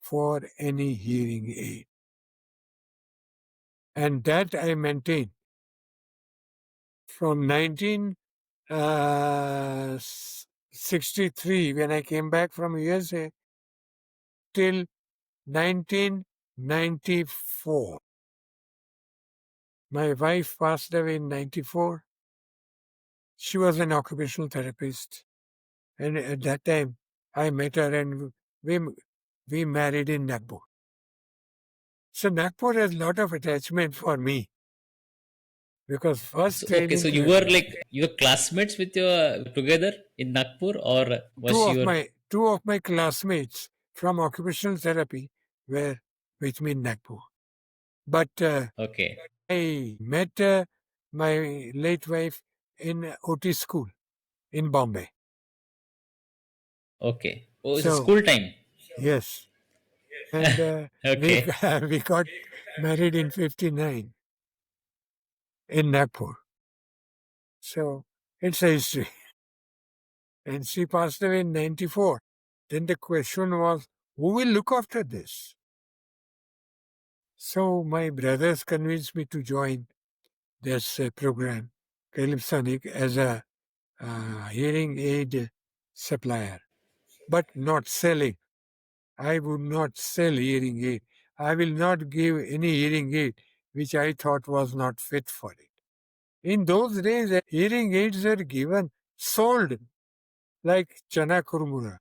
for any hearing aid. And that I maintained from 1963, when I came back from USA, till 1994. My wife passed away in 94. She was an occupational therapist. And at that time, I met her and we married in Nagpur. So Nagpur has a lot of attachment for me because first So okay, training so you were classmates with your together in Nagpur, or two was of your my classmates from occupational therapy were with me in Nagpur. But okay? I met my late wife in OT school in Bombay. Okay. Oh, it's a So school time. yes, and we Okay. we got married in '59 in Nagpur. So it's a history. And she passed away in '94. Then the question was, who will look after this? So my brothers convinced me to join this program, Calipsonic, as a hearing aid supplier, but not selling. I would not sell hearing aid. I will not give any hearing aid which I thought was not fit for it. In those days, hearing aids were given, sold like chana kurmura.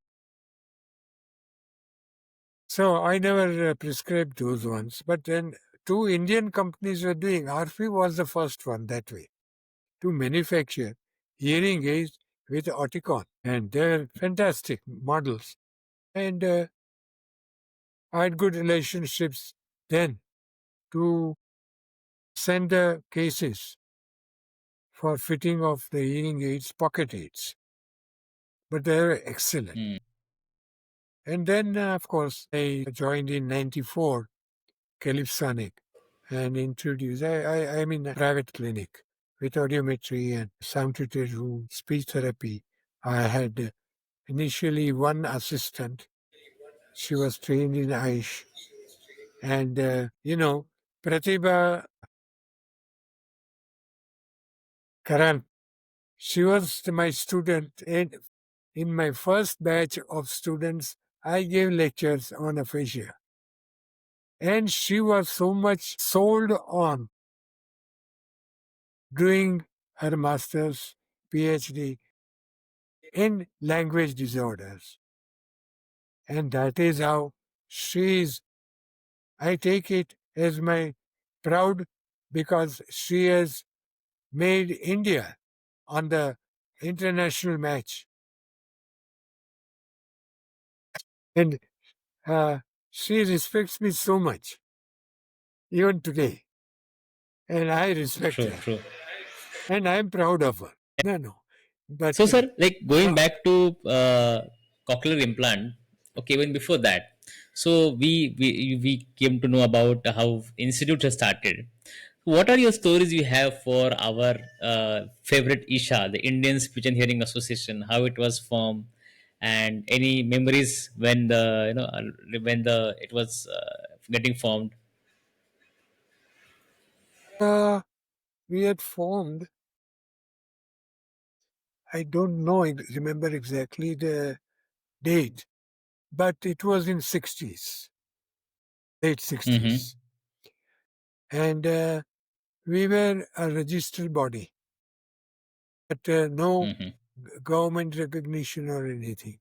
So I never prescribed those ones. But then two Indian companies were doing. RP was the first one that way to manufacture hearing aids with Oticon, and they're fantastic models. And I had good relationships then to send the cases for fitting of the hearing aids, pocket aids. But they were excellent. Hmm. And then, of course, I joined in '94 Calypsonic and introduced, I'm in a private clinic with audiometry and sound treated room, speech therapy. I had initially one assistant. She was trained in ISHA. And, Pratibha Karan, she was my student. And in my first batch of students, I gave lectures on aphasia. And she was so much sold on doing her master's PhD in language disorders. And that is how she is. I take it as my proud because she has made India on the international match. And she respects me so much, even today. And I respect True. her. True. And I am proud of her. No, no. But So, sir, like going uh, back to cochlear implant, okay, even before that, so we came to know about how institute has started. What are your stories you have for our favorite ISHA, the Indian Speech and Hearing Association? How it was formed, and any memories when the when the it was getting formed? we had formed, I don't know, remember exactly the date, but it was in 60s, late Mm-hmm. 60s. And we were a registered body, but no Mm-hmm. government recognition or anything.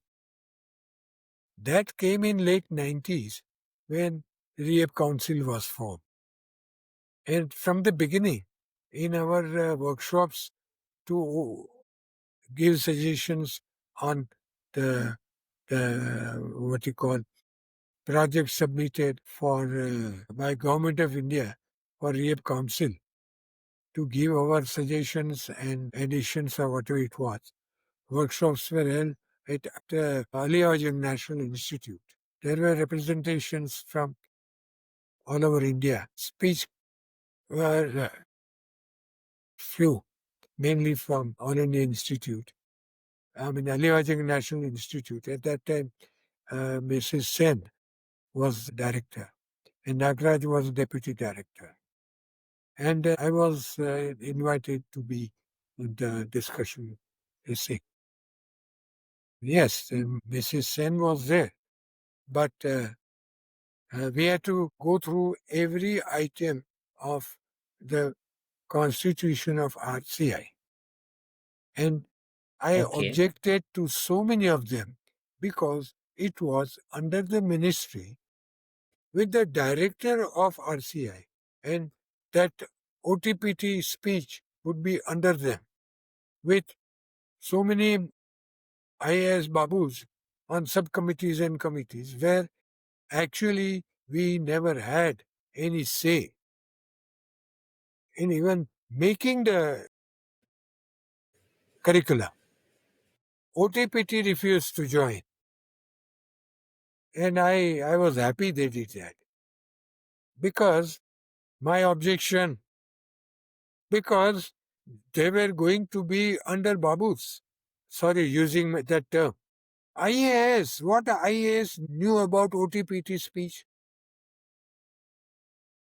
That came in late 90s when Rehab Council was formed. And from the beginning, in our workshops, to give suggestions on the what you call project submitted for by Government of India for Rehab Council to give our suggestions and additions or whatever it was. Workshops were held at Audiology National Institute. There were representations from all over India. Speech were few, mainly from All India Institute. I mean, Audiology National Institute. At that time, Mrs. Sen was director, and Nagraj was deputy director. And I was invited to be in the discussion essay. Yes, Mrs. Sen was there, but we had to go through every item of the constitution of RCI. And I Okay. objected to so many of them because it was under the ministry with the director of RCI, and that OTPT speech would be under them with so many IAS babus on subcommittees and committees where actually we never had any say in even making the curricula. OTPT refused to join, and I was happy they did that because my objection, because they were going to be under babus. Sorry, using that term. IAS, what IAS knew about OTPT speech?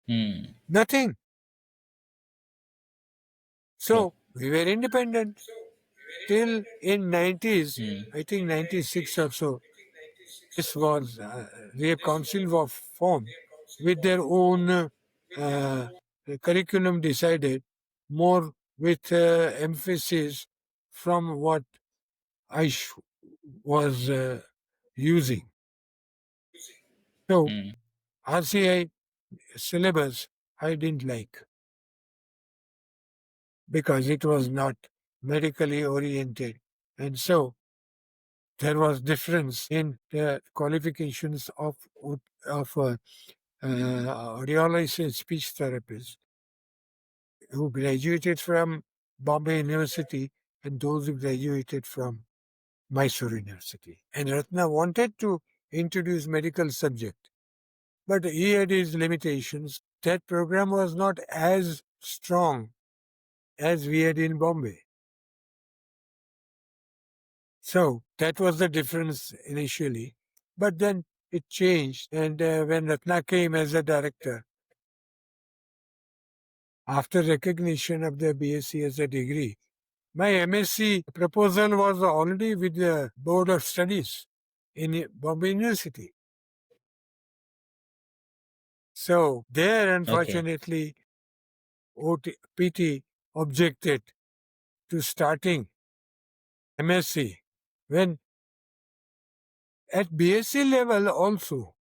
Hmm. Nothing. True. So we were independent till in 90s, Hmm. I think 96 or so. This was the council was formed with their own curriculum decided more with emphasis from what I was using. So Hmm. RCI syllabus I didn't like because it was not medically oriented. And so there was difference in the qualifications of audiologist and speech therapist who graduated from Bombay University and those who graduated from Mysore University. And Ratna wanted to introduce medical subject, but he had his limitations. That program was not as strong as we had in Bombay. So that was the difference initially. But then it changed. And when Ratna came as a director, after recognition of the BSc as a degree, my MSc proposal was already with the Board of Studies in Bombay University. So there, Okay. unfortunately, PT objected to starting MSc when at BSc level also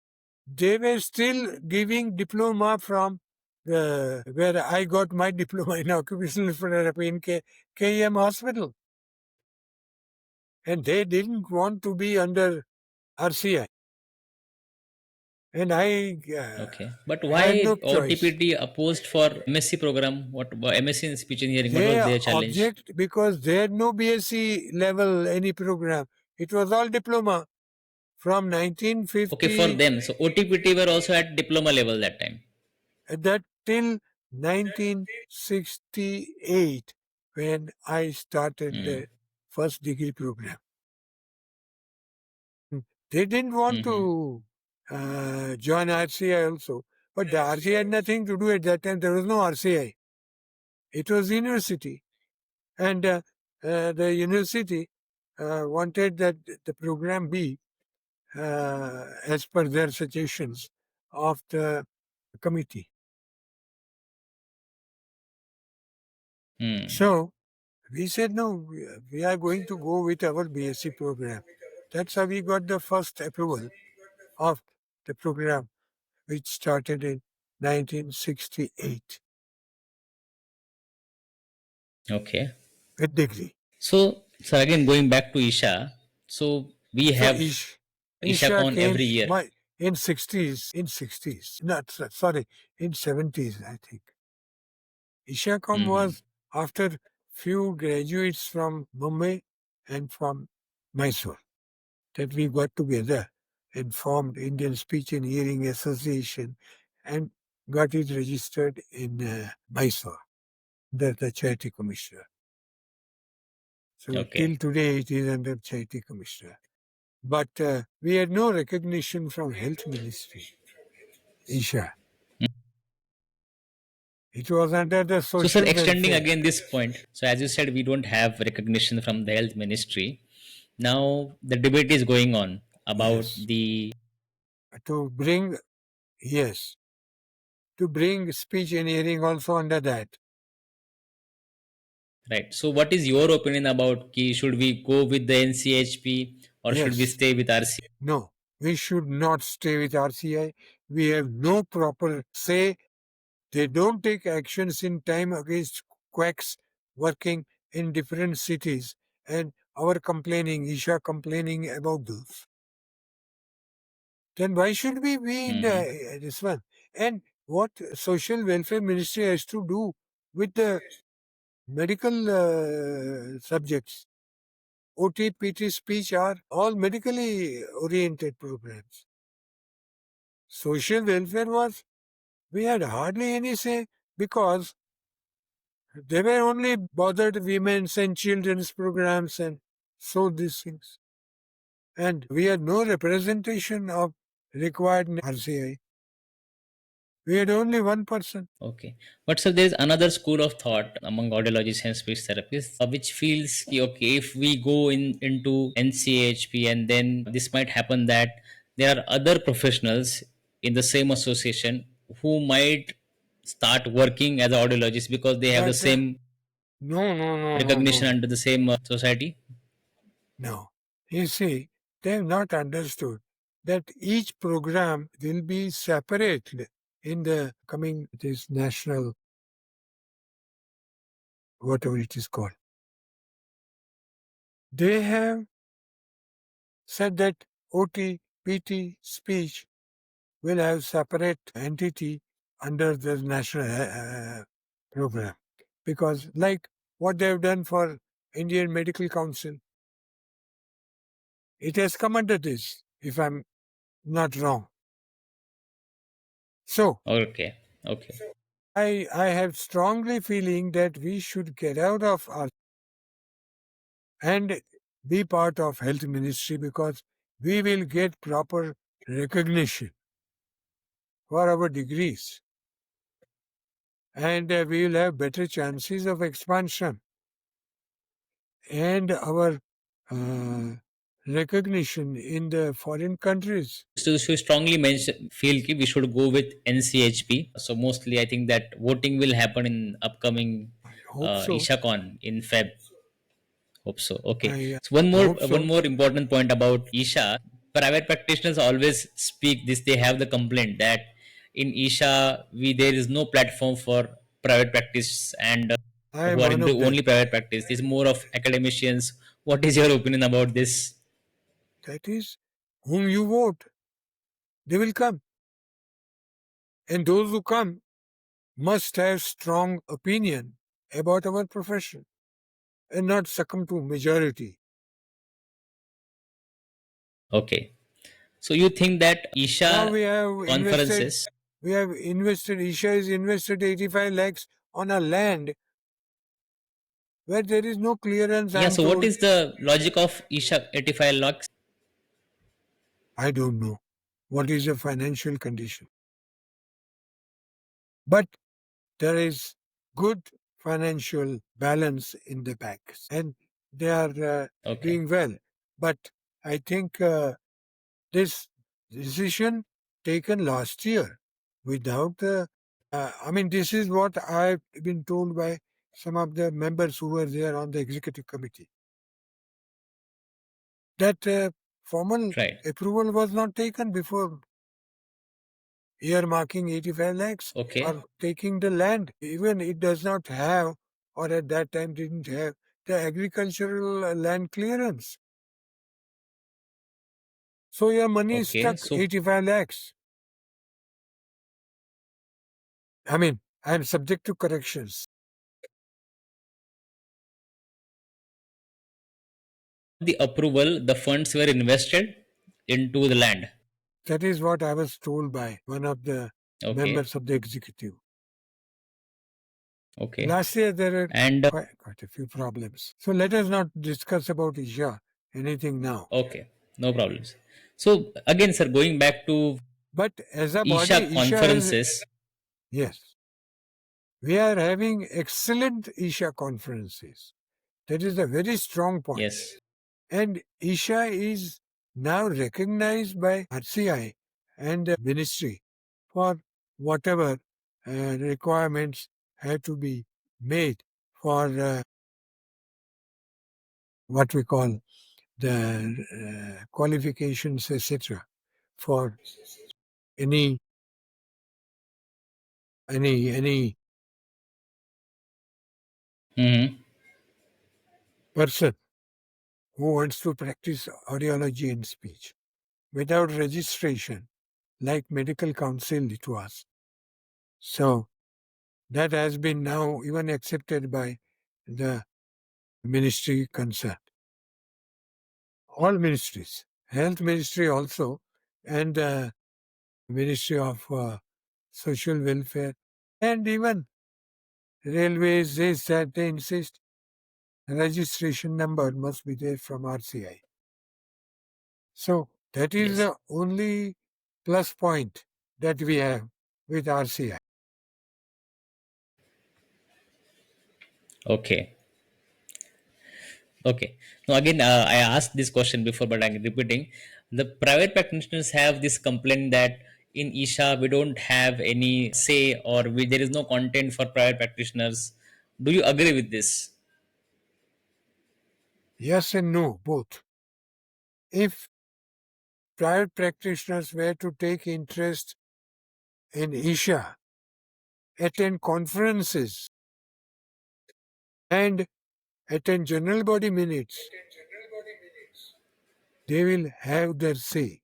they were still giving diploma from where I got my diploma in occupational therapy in KEM hospital. And they didn't want to be under RCI. And I Okay. But had no why choice. OTPT opposed for MSc program? What MSc in speech engineering? What They was their challenge? object because they had no BSc level any program. It was all diploma from Okay, for 1950 them. So OTPT were also at diploma level that time. that till 1968 when I started Hmm. the first degree program. They didn't want Mm-hmm. to join RCI also, but the RCI had nothing to do at that time. There was no RCI. It was university, and the university wanted that the program be as per their suggestions of the committee. Hmm. So we said no, we are going to go with our BSc program. That's how we got the first approval of the program, which started in 1968 Okay. with degree. So again going back to Isha. So we So have Isha ISHACon came every year. in 60s, not sorry, in 70s, I think. Ishacom Mm-hmm. was after few graduates from Mumbai and from Mysore that we got together and formed Indian Speech and Hearing Association and got it registered in Mysore, the charity commissioner. So Okay. till today it is under charity commissioner. But we had no recognition from health ministry, Isha. It was under the So, sir, social extending welfare. again this point. So, as you said, we don't have recognition from the health ministry. Now, the debate is going on about Yes. the To bring, yes, to bring speech and hearing also under that. right. So, what is your opinion about ki, should we go with the NCHP or should we Yes. stay with RC? No, we should not stay with RCI. We have no proper say. They don't take actions in time against quacks working in different cities and our complaining, Isha complaining about those. Then why should we be in Mm-hmm. this one? And what social welfare ministry has to do with the medical subjects? OT, PT, speech are all medically oriented programs. Social welfare was, we had hardly any say because they were only bothered women's and children's programs and so these things. And we had no representation of required RCI. We had only one person. Okay. But so there is another school of thought among audiologists and speech therapists, which feels ki, okay, if we go into NCHP and then this might happen that there are other professionals in the same association who might start working as audiologists because they have the But same no, no, no, no, recognition no, under the same society. no. You see, they have not understood that each program will be separated in the coming this national, whatever it is called. They have said that OT, PT, speech will have separate entity under the national program. Because like what they have done for Indian Medical Council, it has come under this, if I'm not wrong. So Okay. Okay. I have strongly feeling that we should get out of our and be part of health ministry because we will get proper recognition for our degrees and we will have better chances of expansion and our uh, recognition in the foreign countries. So strongly mention, feel ki we should go with NCHP. So mostly I think that voting will happen in upcoming I hope so. ISHACon in Feb. Hope so. Okay. I So one more hope one so. more important point about Isha. Private practitioners always speak this. They have the complaint that in Isha we there is no platform for private practice and I who am are one into of them. only private practice. This is more of academicians. What is your opinion about this? That is, whom you vote, they will come. And those who come must have strong opinion about our profession and not succumb to majority. Okay. So you think that Now Isha conferences? we have invested, ISHA has invested 85 lakhs on a land where there is no clearance, I Yeah. am So what told. is the logic of Isha 85 lakhs? I don't know what is the financial condition. But there is good financial balance in the banks and they are Okay. doing well. But I think this decision taken last year without I mean, this is what I've been told by some of the members who were there on the executive committee that formal Right. approval was not taken before earmarking 85 lakhs Okay. or taking the land. Even it does not have, or at that time didn't have, the agricultural land clearance. So your money is Okay. stuck So 85 lakhs. I mean, I am subject to corrections. the approval, the funds were invested into the land. That is what I was told by one of the Okay. members of the executive. Okay. Last year there were And quite a few problems. So let us not discuss about ISHA anything now. okay, no problems. So again, sir, going back to But as a Isha body, ISHA has, conferences. yes, we are having excellent ISHA conferences. That is a very strong point. Yes. And ISHA is now recognized by RCI and the ministry for whatever requirements have to be made for what we call the qualifications, etc. for any any Mm-hmm. person who wants to practice audiology and speech without registration, like medical council it was. So that has been now even accepted by the ministry concerned. All ministries, health ministry also, and ministry of social welfare, and even railways, they insist registration number must be there from RCI. So that is Yes. the only plus point that we have with RCI. Okay. Okay. Now again, I asked this question before, but I'm repeating. The private practitioners have this complaint that in Isha we don't have any say, or there is no content for private practitioners. Do you agree with this? Yes and no, both. If private practitioners were to take interest in ISHA, attend conferences, and attend general body minutes, they will have their say.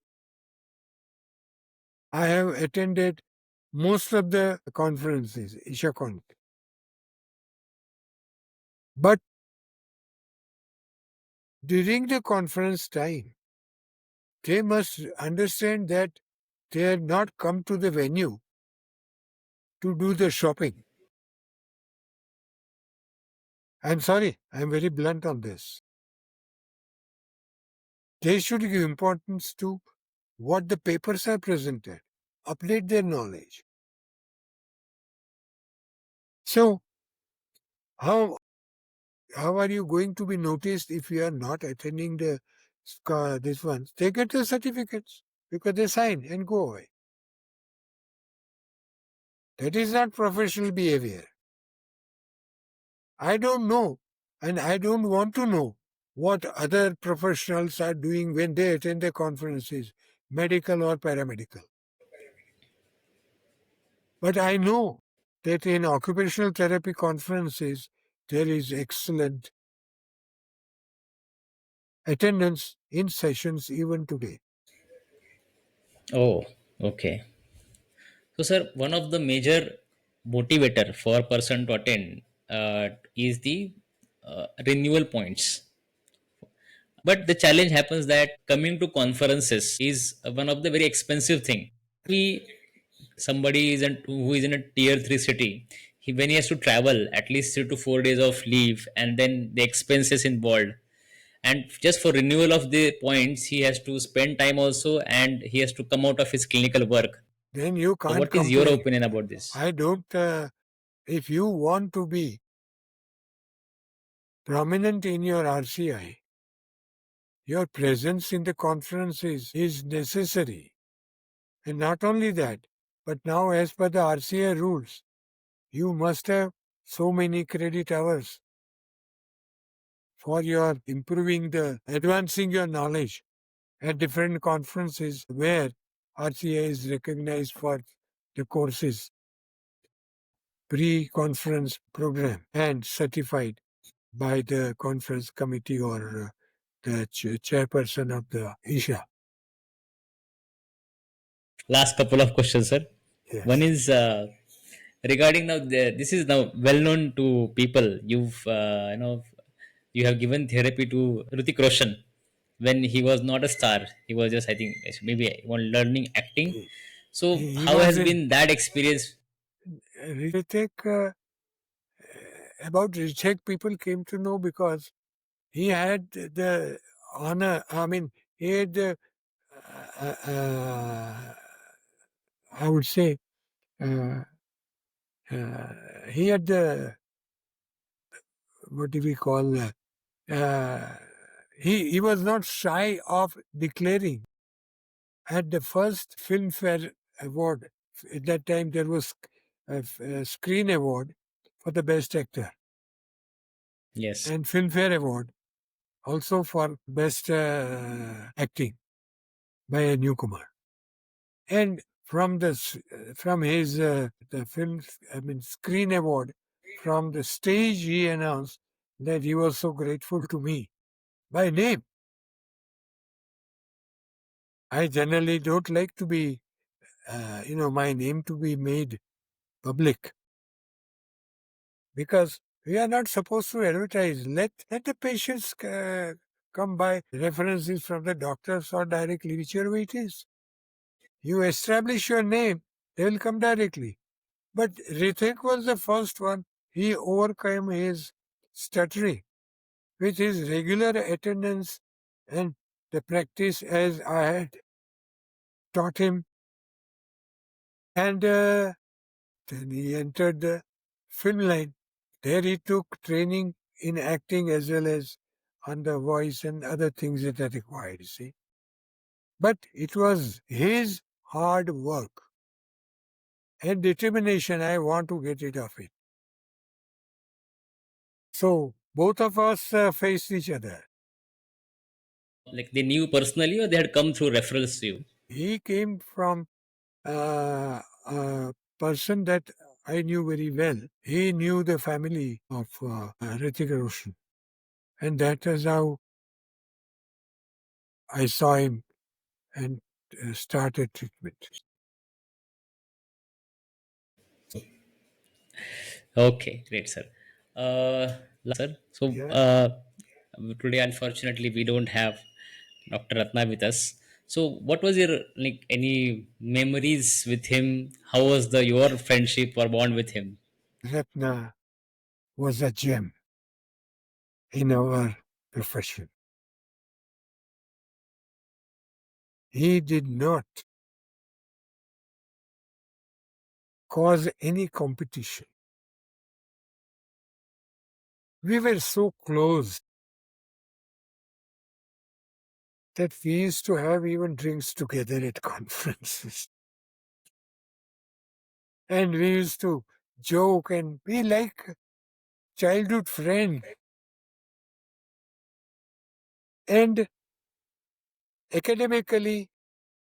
I have attended most of the conferences, ISHA con. But during the conference time, they must understand that they have not come to the venue to do the shopping. I'm sorry, I'm very blunt on this. They should give importance to what the papers are presented, update their knowledge. So, how how are you going to be noticed if you are not attending the this one? They get the certificates because they sign and go away. That is not professional behavior. I don't know, and I don't want to know what other professionals are doing when they attend the conferences, medical or paramedical. But I know that in occupational therapy conferences, there is excellent attendance in sessions even today. Oh, okay. So, sir, one of the major motivator for a person to attend is the renewal points. But the challenge happens that coming to conferences is one of the very expensive thing. We somebody who is in a tier three city, when he has to travel at least 3 to 4 days of leave, and then the expenses involved, and just for renewal of the points, he has to spend time also, and he has to come out of his clinical work. Then you So, can't what is your complain. opinion about this? I don't, if you want to be prominent in your RCI, your presence in the conference is necessary. And not only that, but now as per the RCI rules, you must have so many credit hours for your advancing your knowledge at different conferences where RCI is recognized for the courses, pre-conference program and certified by the conference committee or the chairperson of the ISHA. Last couple of questions, sir. One Yes. is regarding now. This is now well known to people. You have given therapy to Hrithik Roshan when he was not a star. He was just, I think, maybe one learning acting. He, So, he how was has in been that experience? Hrithik. About Hrithik, people came to know because he had the honor. I mean, he had the, I would say, uh, he had the, what do we call, he was not shy of declaring at the first Filmfare Award. At that time, there was a Screen Award for the Best Actor Yes. and Filmfare Award also for Best Acting by a newcomer. And from his the film, I mean, Screen Award, from the stage, he announced that he was so grateful to me by name. I generally don't like to be, my name to be made public because we are not supposed to advertise. Let the patients come by references from the doctors or directly, whichever it is. You establish your name, they will come directly. But Hrithik was the first one. He overcame his stuttering with his regular attendance and the practice as I had taught him. And then he entered the film line. There he took training in acting as well as on the voice and other things that are required, you see. But it was his hard work and determination. I want to get rid of it. So both of us faced each other. Like they knew personally, or they had come through referrals to you? He came from a person that I knew very well. He knew the family of Hrithik Roshan. And that is how I saw him and started treatment. Okay, great, sir. Sir. So Yeah. today, unfortunately, we don't have Dr. Ratna with us. So, what was your like any memories with him? How was the your friendship or bond with him? Ratna was a gem in our profession. He did not cause any competition. We were so close that we used to have even drinks together at conferences. And we used to joke and be like childhood friends. And academically,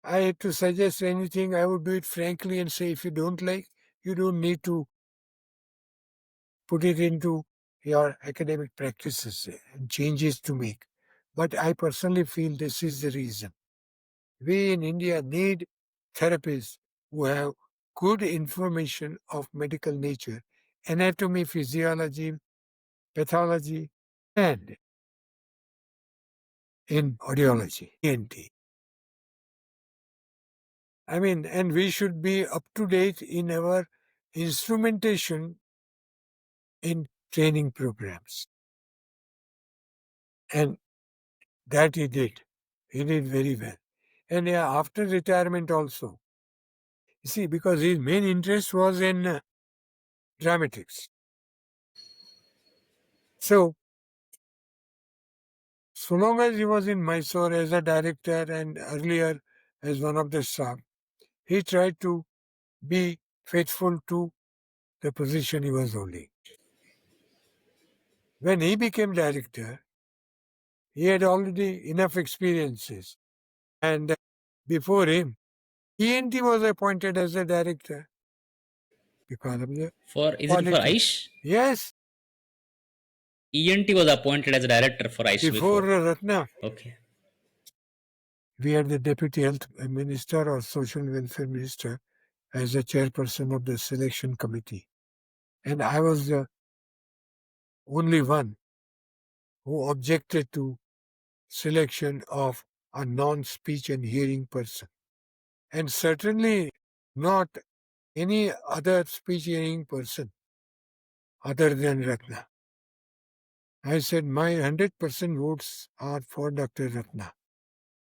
I had to suggest anything, I would do it frankly and say, if you don't like, you don't need to put it into your academic practices and changes to make. But I personally feel this is the reason. We in India need therapists who have good information of medical nature, anatomy, physiology, pathology, and in audiology, ENT. And we should be up to date in our instrumentation in training programs. And that he did. He did very well. And after retirement also. You see, because his main interest was in dramatics. So long as he was in Mysore as a director and earlier as one of the staff, he tried to be faithful to the position he was holding. When he became director, he had already enough experiences. And before him, ENT was appointed as a director because of the For is it for quality. Aish? Yes, ENT was appointed as a director for Aish before before. Ratna, Okay. we had the deputy health minister or social welfare minister as the chairperson of the selection committee. And I was the only one who objected to selection of a non-speech and hearing person. And certainly not any other speech hearing person other than Ratna. I said my 100% votes are for Dr. Ratna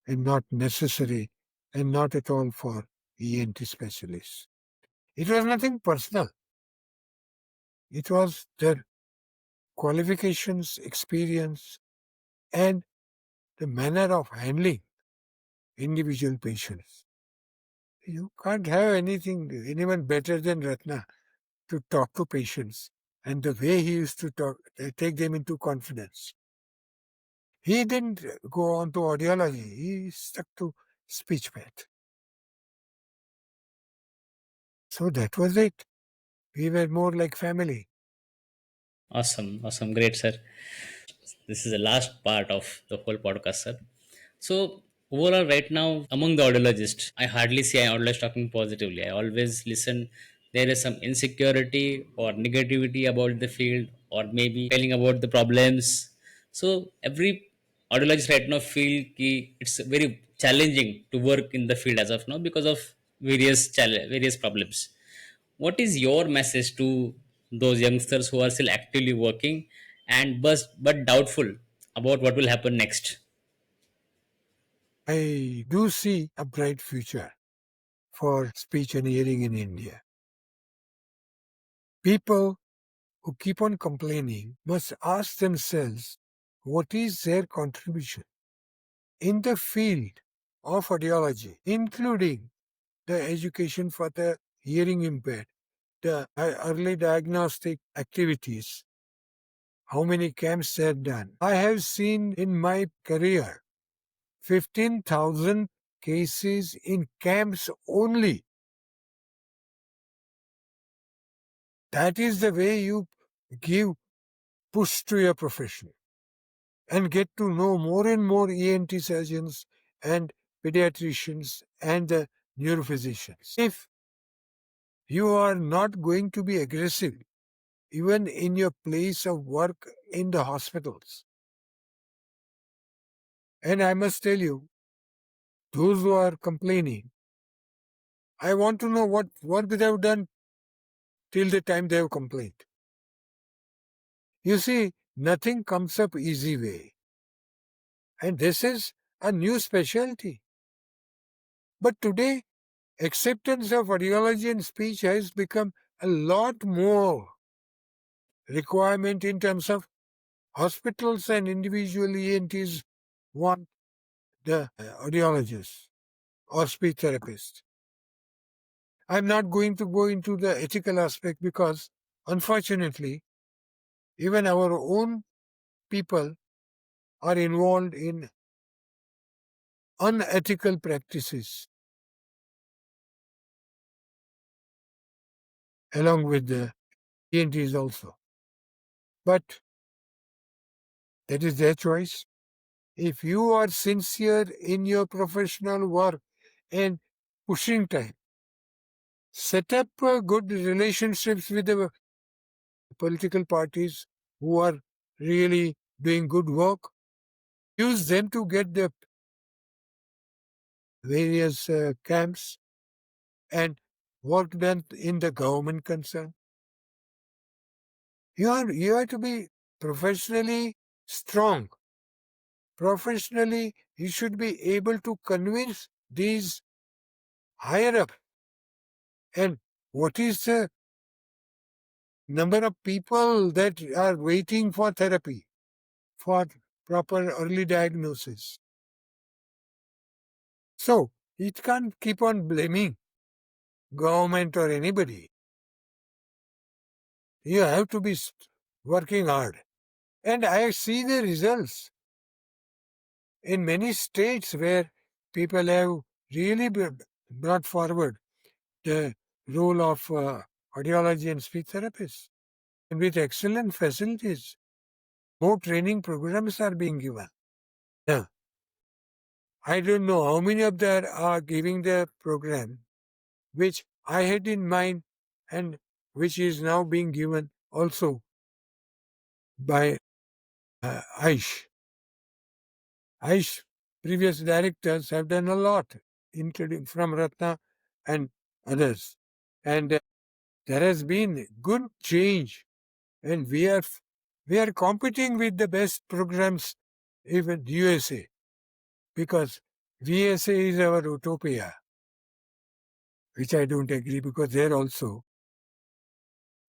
and not necessary and not at all for ENT specialists. It was nothing personal. It was their qualifications, experience, and the manner of handling individual patients. You can't have anyone better than Ratna to talk to patients and the way he used to talk, take them into confidence. He didn't go on to audiology. He stuck to speech path. So that was it. We were more like family. Awesome. Awesome. Great, sir. This is the last part of the whole podcast, sir. So overall, right now, among the audiologists, I hardly see an audiologist talking positively. I always listen. There is some insecurity or negativity about the field, or maybe telling about the problems. So every audiologist right now feel ki it's very challenging to work in the field as of now because of various problems. What is your message to those youngsters who are still actively working and but doubtful about what will happen next? I do see a bright future for speech and hearing in India. People who keep on complaining must ask themselves what is their contribution in the field of audiology, including the education for the hearing impaired, the early diagnostic activities, how many camps they have done. I have seen in my career 15,000 cases in camps only. That is the way you give push to your profession and get to know more and more ENT surgeons and pediatricians and the neurophysicians. If you are not going to be aggressive, even in your place of work in the hospitals, and I must tell you, those who are complaining, I want to know what work they have done till the time they have complained. You see, nothing comes up easy way. And this is a new specialty. But today, acceptance of audiology and speech has become a lot more requirement in terms of hospitals and individual ENTs want the audiologist or speech therapist. I'm not going to go into the ethical aspect because, unfortunately, even our own people are involved in unethical practices along with the ENTs also. But that is their choice. If you are sincere in your professional work and pushing time, set up good relationships with the political parties who are really doing good work. Use them to get the various camps and work done in the government concern. You have to be professionally strong. Professionally, you should be able to convince these higher up. And what is the number of people that are waiting for therapy, for proper early diagnosis? So it can't keep on blaming government or anybody. You have to be working hard. And I see the results in many states where people have really brought forward the role of audiology and speech therapists. And with excellent facilities, more training programs are being given. Now, I don't know how many of them are giving the program which I had in mind and which is now being given also by ISH. ISH previous directors have done a lot, including from Ratna and others. And there has been good change, and we are competing with the best programs, even USA, because VSA is our utopia, which I don't agree because they're also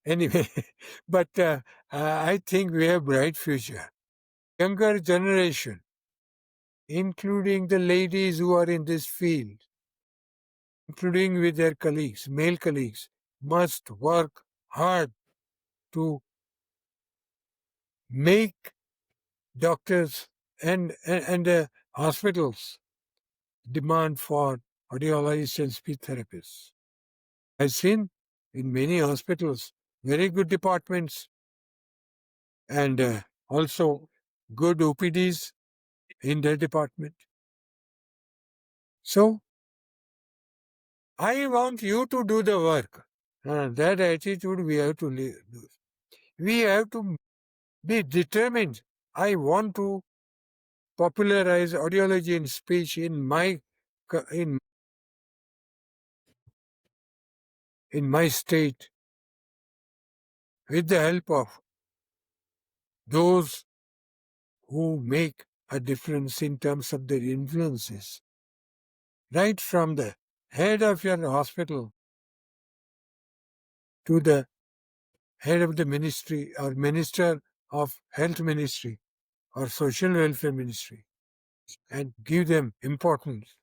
anyway. But I think we have bright future. Younger generation, including the ladies who are in this field, including with their colleagues, male colleagues, must work hard to make doctors and hospitals demand for audiologists and speech therapists. I've seen in many hospitals very good departments and also good OPDs in their department. So I want you to do the work. That attitude we have to do. We have to be determined. I want to popularize audiology and speech in my state with the help of those who make a difference in terms of their influences. Right from the head of your hospital to the head of the ministry or minister of health ministry or social welfare ministry, and give them importance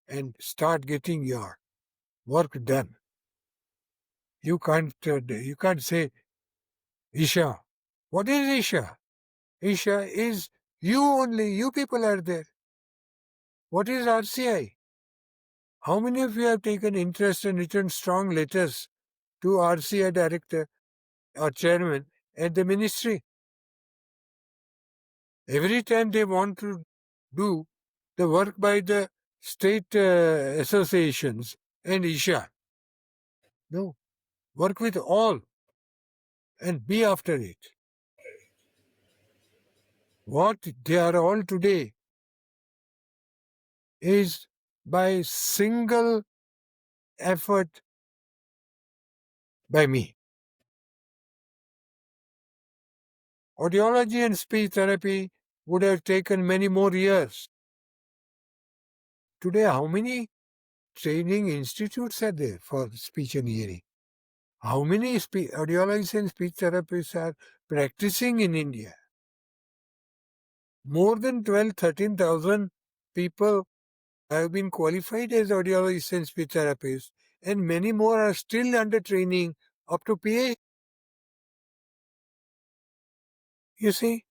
and start getting your work done. You can't say ISHA. What is ISHA? ISHA is you only. You people are there. What is RCI? How many of you have taken interest and written strong letters to RCI director or chairman at the ministry? Every time they want to do the work by the state associations and ISHA. No, work with all and be after it. What they are all today is by single effort by me. Audiology and speech therapy would have taken many more years. Today, how many training institutes are there for speech and hearing? How many audiologists and speech therapists are practicing in India? More than 13,000 people have been qualified as audiologists and speech therapists, and many more are still under training up to PhD. You see,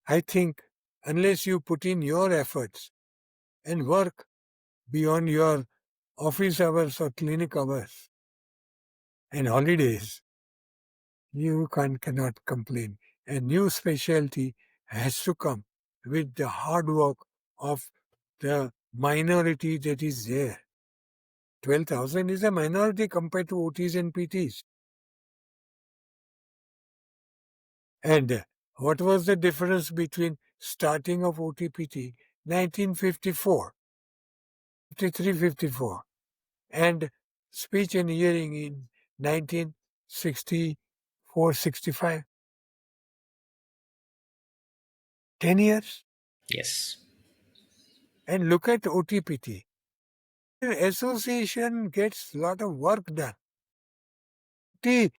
I think unless you put in your efforts and work beyond your office hours or clinic hours and holidays, you cannot complain. A new specialty has to come with the hard work of the minority that is there. 12,000 is a minority compared to OTs and PTs. And what was the difference between starting of OTPT 1954, 53, 54, and speech and hearing in 1964, 65? 10 years? Yes. And look at OTPT. The association gets a lot of work done. I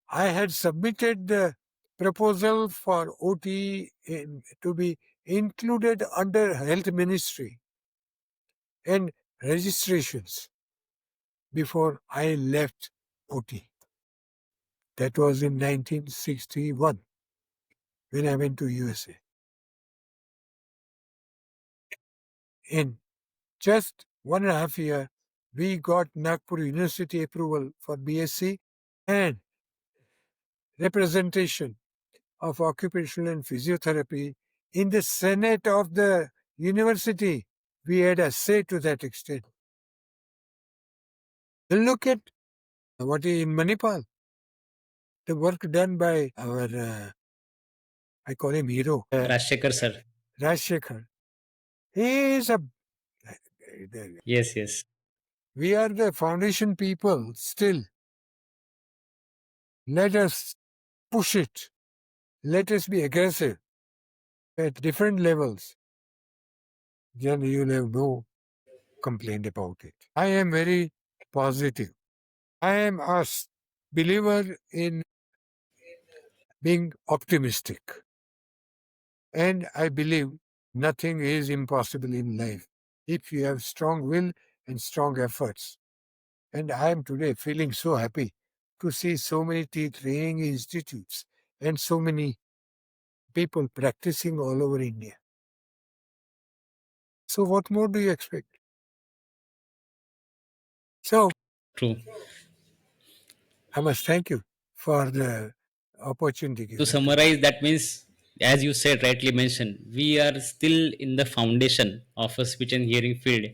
had submitted the proposal for OT to be included under Health Ministry and registrations before I left OT. That was in 1961 when I went to USA. In just 1.5 years, we got Nagpur University approval for BSc and representation of occupational and physiotherapy in the Senate of the university. We had a say to that extent. Look at what is in Manipal, the work done by our, I call him hero, Rajshekhar sir. Rajshekhar. He is a. Yes, yes. We are the foundation people still. Let us push it. Let us be aggressive at different levels. Then you will have no complaint about it. I am very positive. I am a believer in being optimistic. And I believe nothing is impossible in life if you have strong will and strong efforts. And I am today feeling so happy to see so many training institutes and so many people practicing all over India. So what more do you expect? So True. I must thank you for the opportunity To given. summarize, that means, as you said, rightly mentioned, we are still in the foundation of a speech and hearing field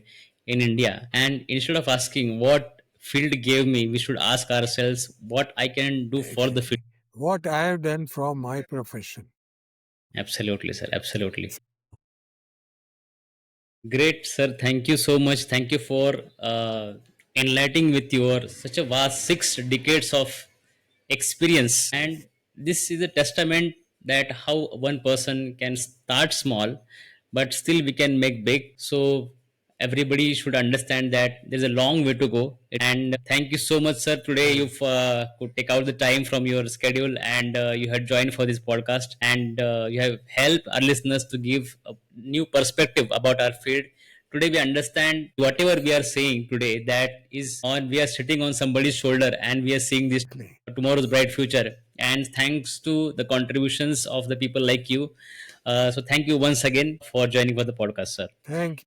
in India. And instead of asking what field gave me, we should ask ourselves what I can do for the field. What I have done from my profession. Absolutely, sir. Absolutely. Great, sir. Thank you so much. Thank you for enlightening with your such a vast 6 decades of experience. And this is a testament that how one person can start small, but still we can make big. So everybody should understand that there's a long way to go. And thank you so much, sir. Today you've could take out the time from your schedule and you had joined for this podcast, and you have helped our listeners to give a new perspective about our field. Today we understand whatever we are saying today, that is on, we are sitting on somebody's shoulder and we are seeing this tomorrow's bright future. And thanks to the contributions of the people like you. So thank you once again for joining for the podcast, sir. Thank